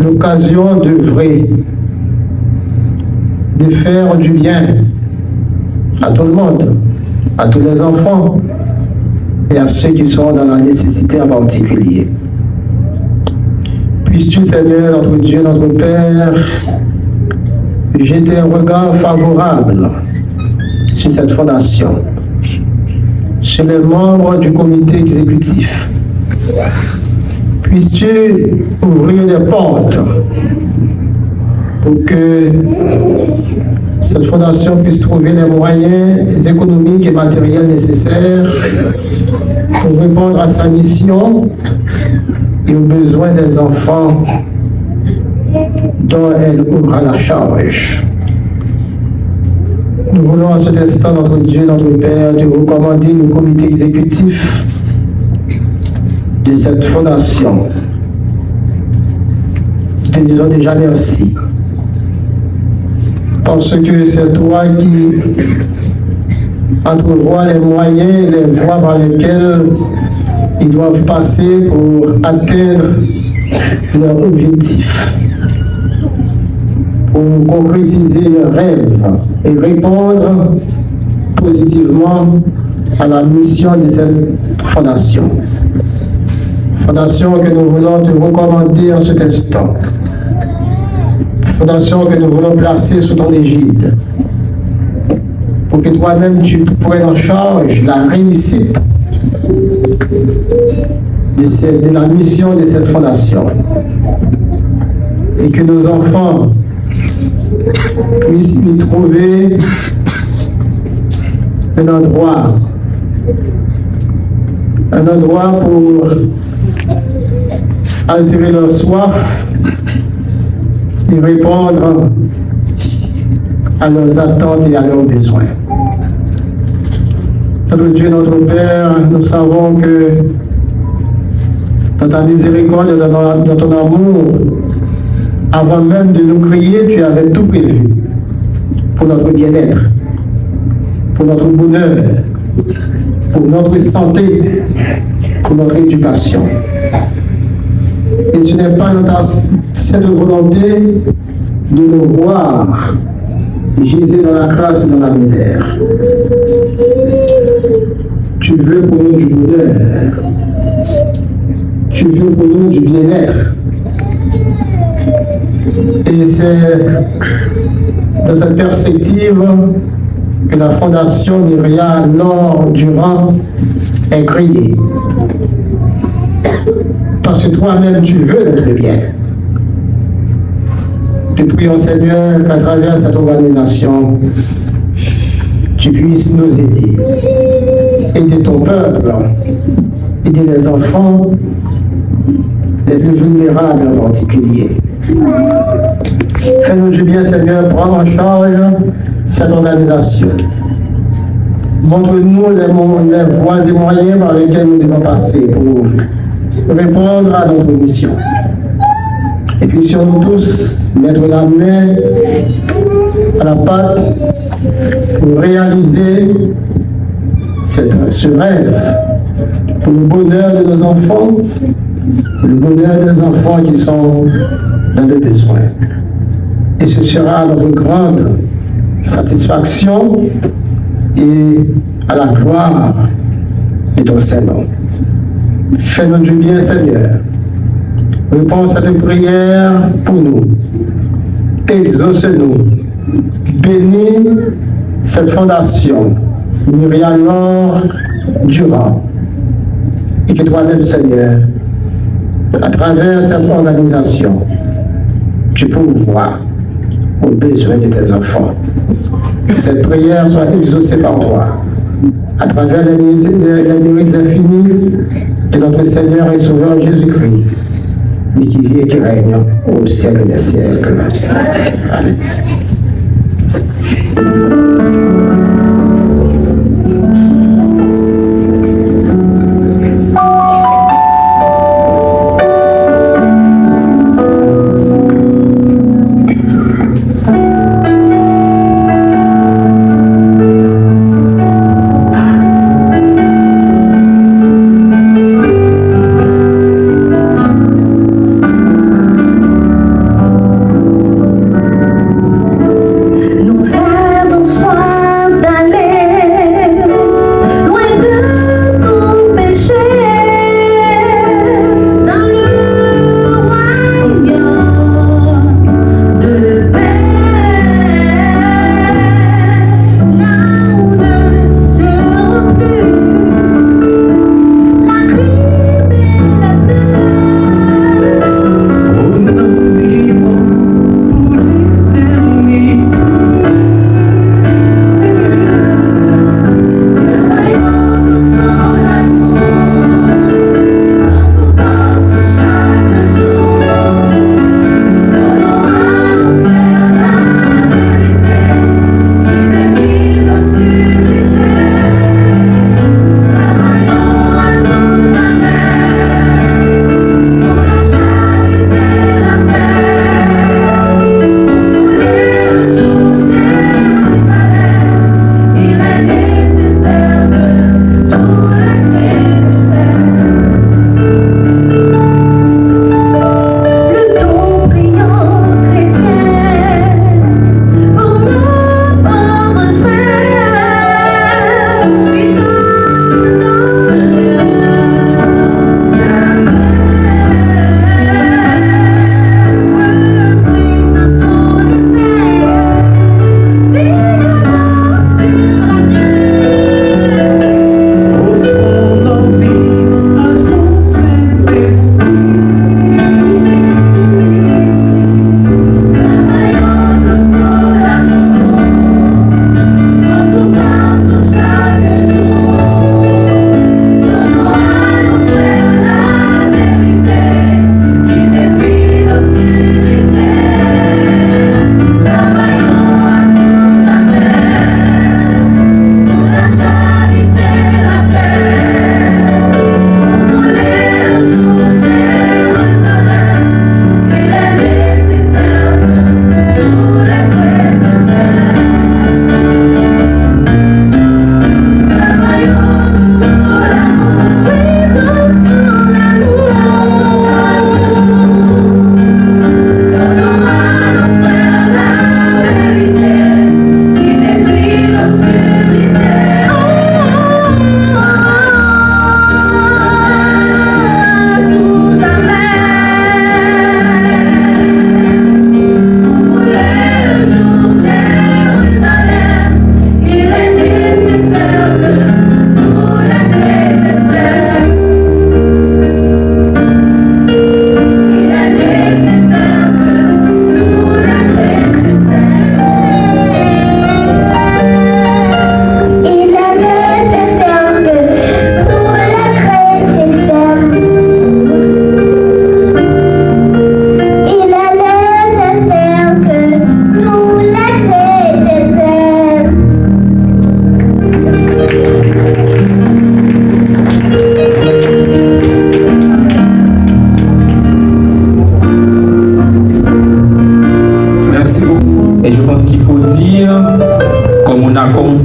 l'occasion d'œuvrer, de faire du bien à tout le monde, à tous les enfants et à ceux qui sont dans la nécessité en particulier. Puisses-tu, Seigneur, notre Dieu, notre Père, jeter un regard favorable sur cette fondation, sur les membres du comité exécutif. Puisses-tu ouvrir des portes pour que cette fondation puisse trouver les moyens économiques et matériels nécessaires pour répondre à sa mission et aux besoins des enfants dont elle aura la charge. Nous voulons à cet instant, notre Dieu, notre Père, te recommander le comité exécutif de cette fondation. Nous te disons déjà merci. parce que c'est toi qui entrevois les moyens, les voies par lesquelles ils doivent passer pour atteindre leur objectif, pour concrétiser leurs rêves et répondre positivement à la mission de cette fondation. Fondation que nous voulons te recommander en cet instant. Fondation que nous voulons placer sous ton égide. Pour que toi-même tu prennes en charge la réussite de la mission de cette fondation. Et que nos enfants puissent y trouver un endroit pour altérer leur soif et répondre à leurs attentes et à leurs besoins. Notre Dieu, notre Père, nous savons que dans ta miséricorde et dans ton amour, avant même de nous crier, tu avais tout prévu pour notre bien-être, pour notre bonheur, pour notre santé, pour notre éducation. Et ce n'est pas cette volonté de nous voir giser dans la crasse et dans la misère. Tu veux pour nous du bonheur. Tu veux pour nous du bien-être. Et c'est dans cette perspective que la Fondation Myria Laure Durand est créée. Parce que toi-même, tu veux notre bien. Te prions, Seigneur, qu'à travers cette organisation, tu puisses nous aider. Aider ton peuple, aider les enfants, les plus vulnérables en particulier. Fais-nous du bien, Seigneur, prendre en charge cette organisation. Montre-nous les voies et moyens par lesquels nous devons passer pour répondre à notre mission. Et puissions-nous tous mettre la main à la pâte pour réaliser ce rêve, pour le bonheur de nos enfants, pour le bonheur des enfants qui sont dans le besoin. Et ce sera notre grande satisfaction et à la gloire de ton Saint-Nom. Fais-nous du bien, Seigneur. Réponds à cette prière pour nous. Exauce-nous. Bénis cette fondation, Myria Laure Durand. Et que toi-même, Seigneur, à travers cette organisation, tu pourvois aux besoins de tes enfants. Que cette prière soit exaucée par toi, à travers les mérites infinis de notre Seigneur et Sauveur Jésus-Christ, lui qui vit et qui règne au siècle des siècles. Amen.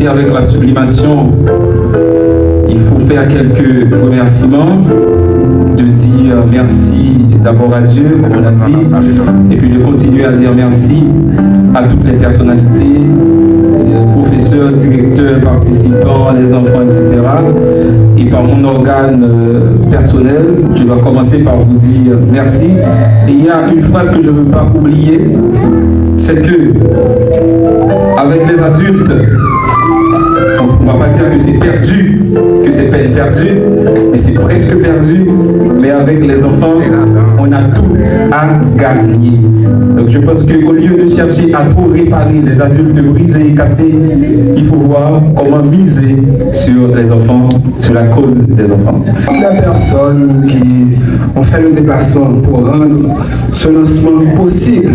commencer avec la sublimation. Il faut faire quelques remerciements, de dire merci d'abord à Dieu, comme on a dit, et puis de continuer à dire merci à toutes les personnalités, les professeurs, directeurs, participants, les enfants, etc. Et par mon organe personnel, je dois commencer par vous dire merci. Et il y a une phrase que je ne veux pas oublier, c'est que avec les adultes, on ne va pas dire que c'est perdu, que c'est peine perdue, mais c'est presque perdu. Mais avec les enfants, on a tout à gagner. Donc je pense qu'au lieu de chercher à trop réparer les adultes brisés et cassés, il faut voir comment miser sur les enfants, sur la cause des enfants. Toutes les personnes qui ont fait le déplacement pour rendre ce lancement possible,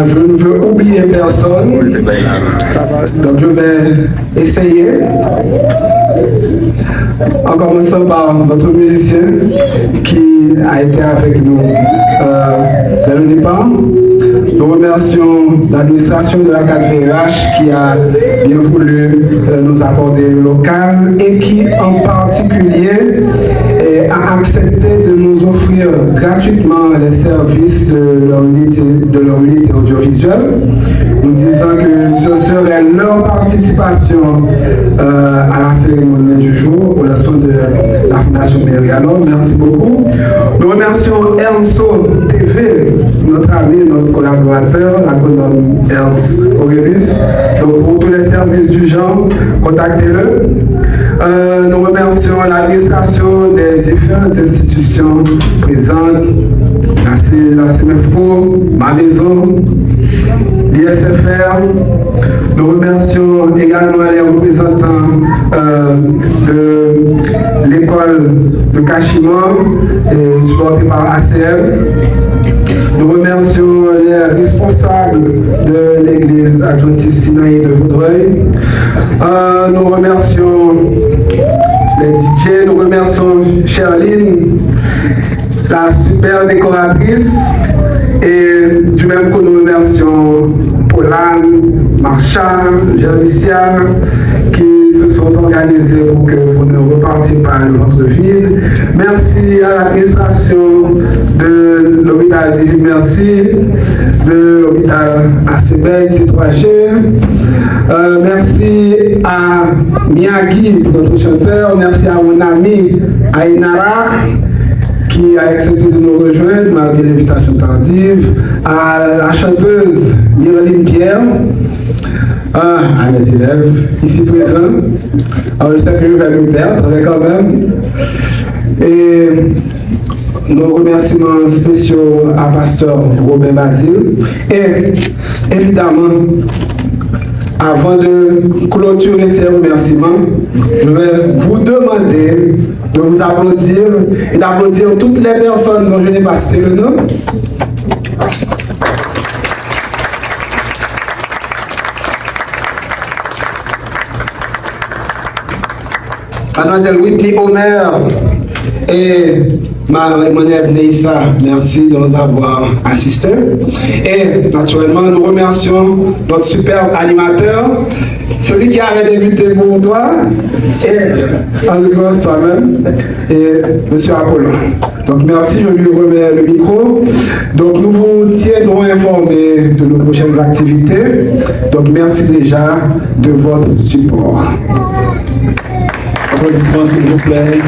je ne veux oublier personne, donc je vais essayer, en commençant par notre musicien qui a été avec nous dès le départ. Nous remercions l'administration de la 4VH qui a bien voulu nous accorder le local et qui en particulier a accepté de nous offrir gratuitement les services de leur unité audiovisuelle, nous disant que ce serait leur participation à la cérémonie du jour pour le son de la Fondation Mériano. Merci beaucoup. Nous remercions Ernso TV, notre ami, notre collaborateur, l'agronome Ernst Aurelius. Donc pour tous les services du genre, contactez-le. Nous remercions l'administration des différentes institutions présentes, la CMFO, ma maison, l'ISFR. Nous remercions également les représentants de l'école de Cachiman, supportée par ACM. Nous remercions les responsables de l'église adventiste Sinaï de Vaudreuil. Nous remercions les DJ, nous remercions Sherline, la super décoratrice, et du même coup nous remercions Pauline, Marchand, Gerlicia, qui se sont organisés pour que vous ne repartiez pas le ventre vide. Merci à l'administration de l'hôpital Divine Merci, de l'hôpital ACBEL, C3G. Merci à Miyagi, notre chanteur. Merci à mon ami Ainara, qui a accepté de nous rejoindre malgré l'invitation tardive, à la chanteuse Myreline Pierre, à mes élèves ici présents. Alors je sais que je vais me perdre, mais quand même. Et nos remerciements spéciaux à Pasteur Robin Basile. Et évidemment, avant de clôturer ces remerciements, je vais vous demander de vous applaudir et d'applaudir toutes les personnes dont je n'ai pas cité le nom. Mademoiselle Whitney Homer et Marie-Monève Neissa, merci de nous avoir assistés. Et naturellement, nous remercions notre superbe animateur, celui qui avait débuté pour toi, et en l'occurrence toi-même, et M. Apollon. Donc merci, je lui remets le micro. Donc nous vous tiendrons informés de nos prochaines activités. Donc merci déjà de votre support. Applaudissements s'il vous plaît.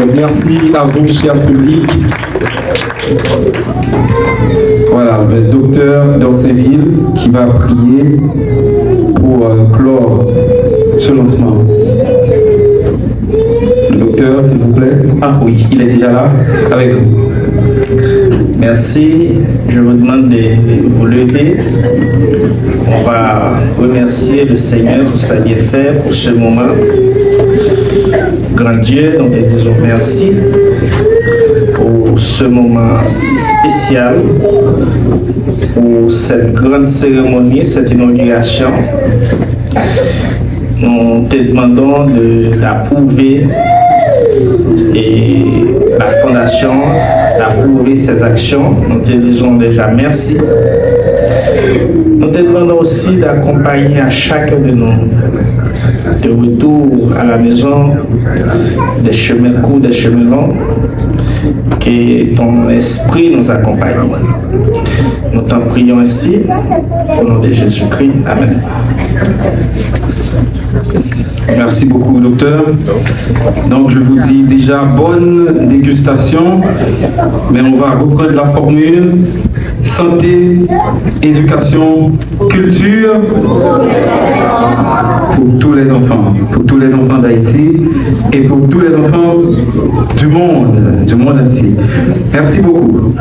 Donc, merci à vous, cher public. Voilà, le docteur d'Orséville qui va prier pour clore ce lancement. Le docteur, s'il vous plaît. Ah oui, il est déjà là avec vous. Merci. Je vous demande de vous lever. On va remercier le Seigneur pour sa bienfait, pour ce moment. Grand Dieu, nous te disons merci pour ce moment si spécial, pour cette grande cérémonie, cette inauguration. Nous te demandons d'approuver et la Fondation d'approuver ces actions. Nous te disons déjà merci. Nous te demandons aussi d'accompagner à chacun de nous de retour à la maison, des chemins courts, des chemins longs, que ton esprit nous accompagne. Nous t'en prions ainsi, au nom de Jésus-Christ. Amen. Merci beaucoup, docteur. Donc, je vous dis déjà bonne dégustation, mais on va reprendre la formule santé, éducation, culture pour tous les enfants d'Haïti et pour tous les enfants du monde entier. Merci beaucoup.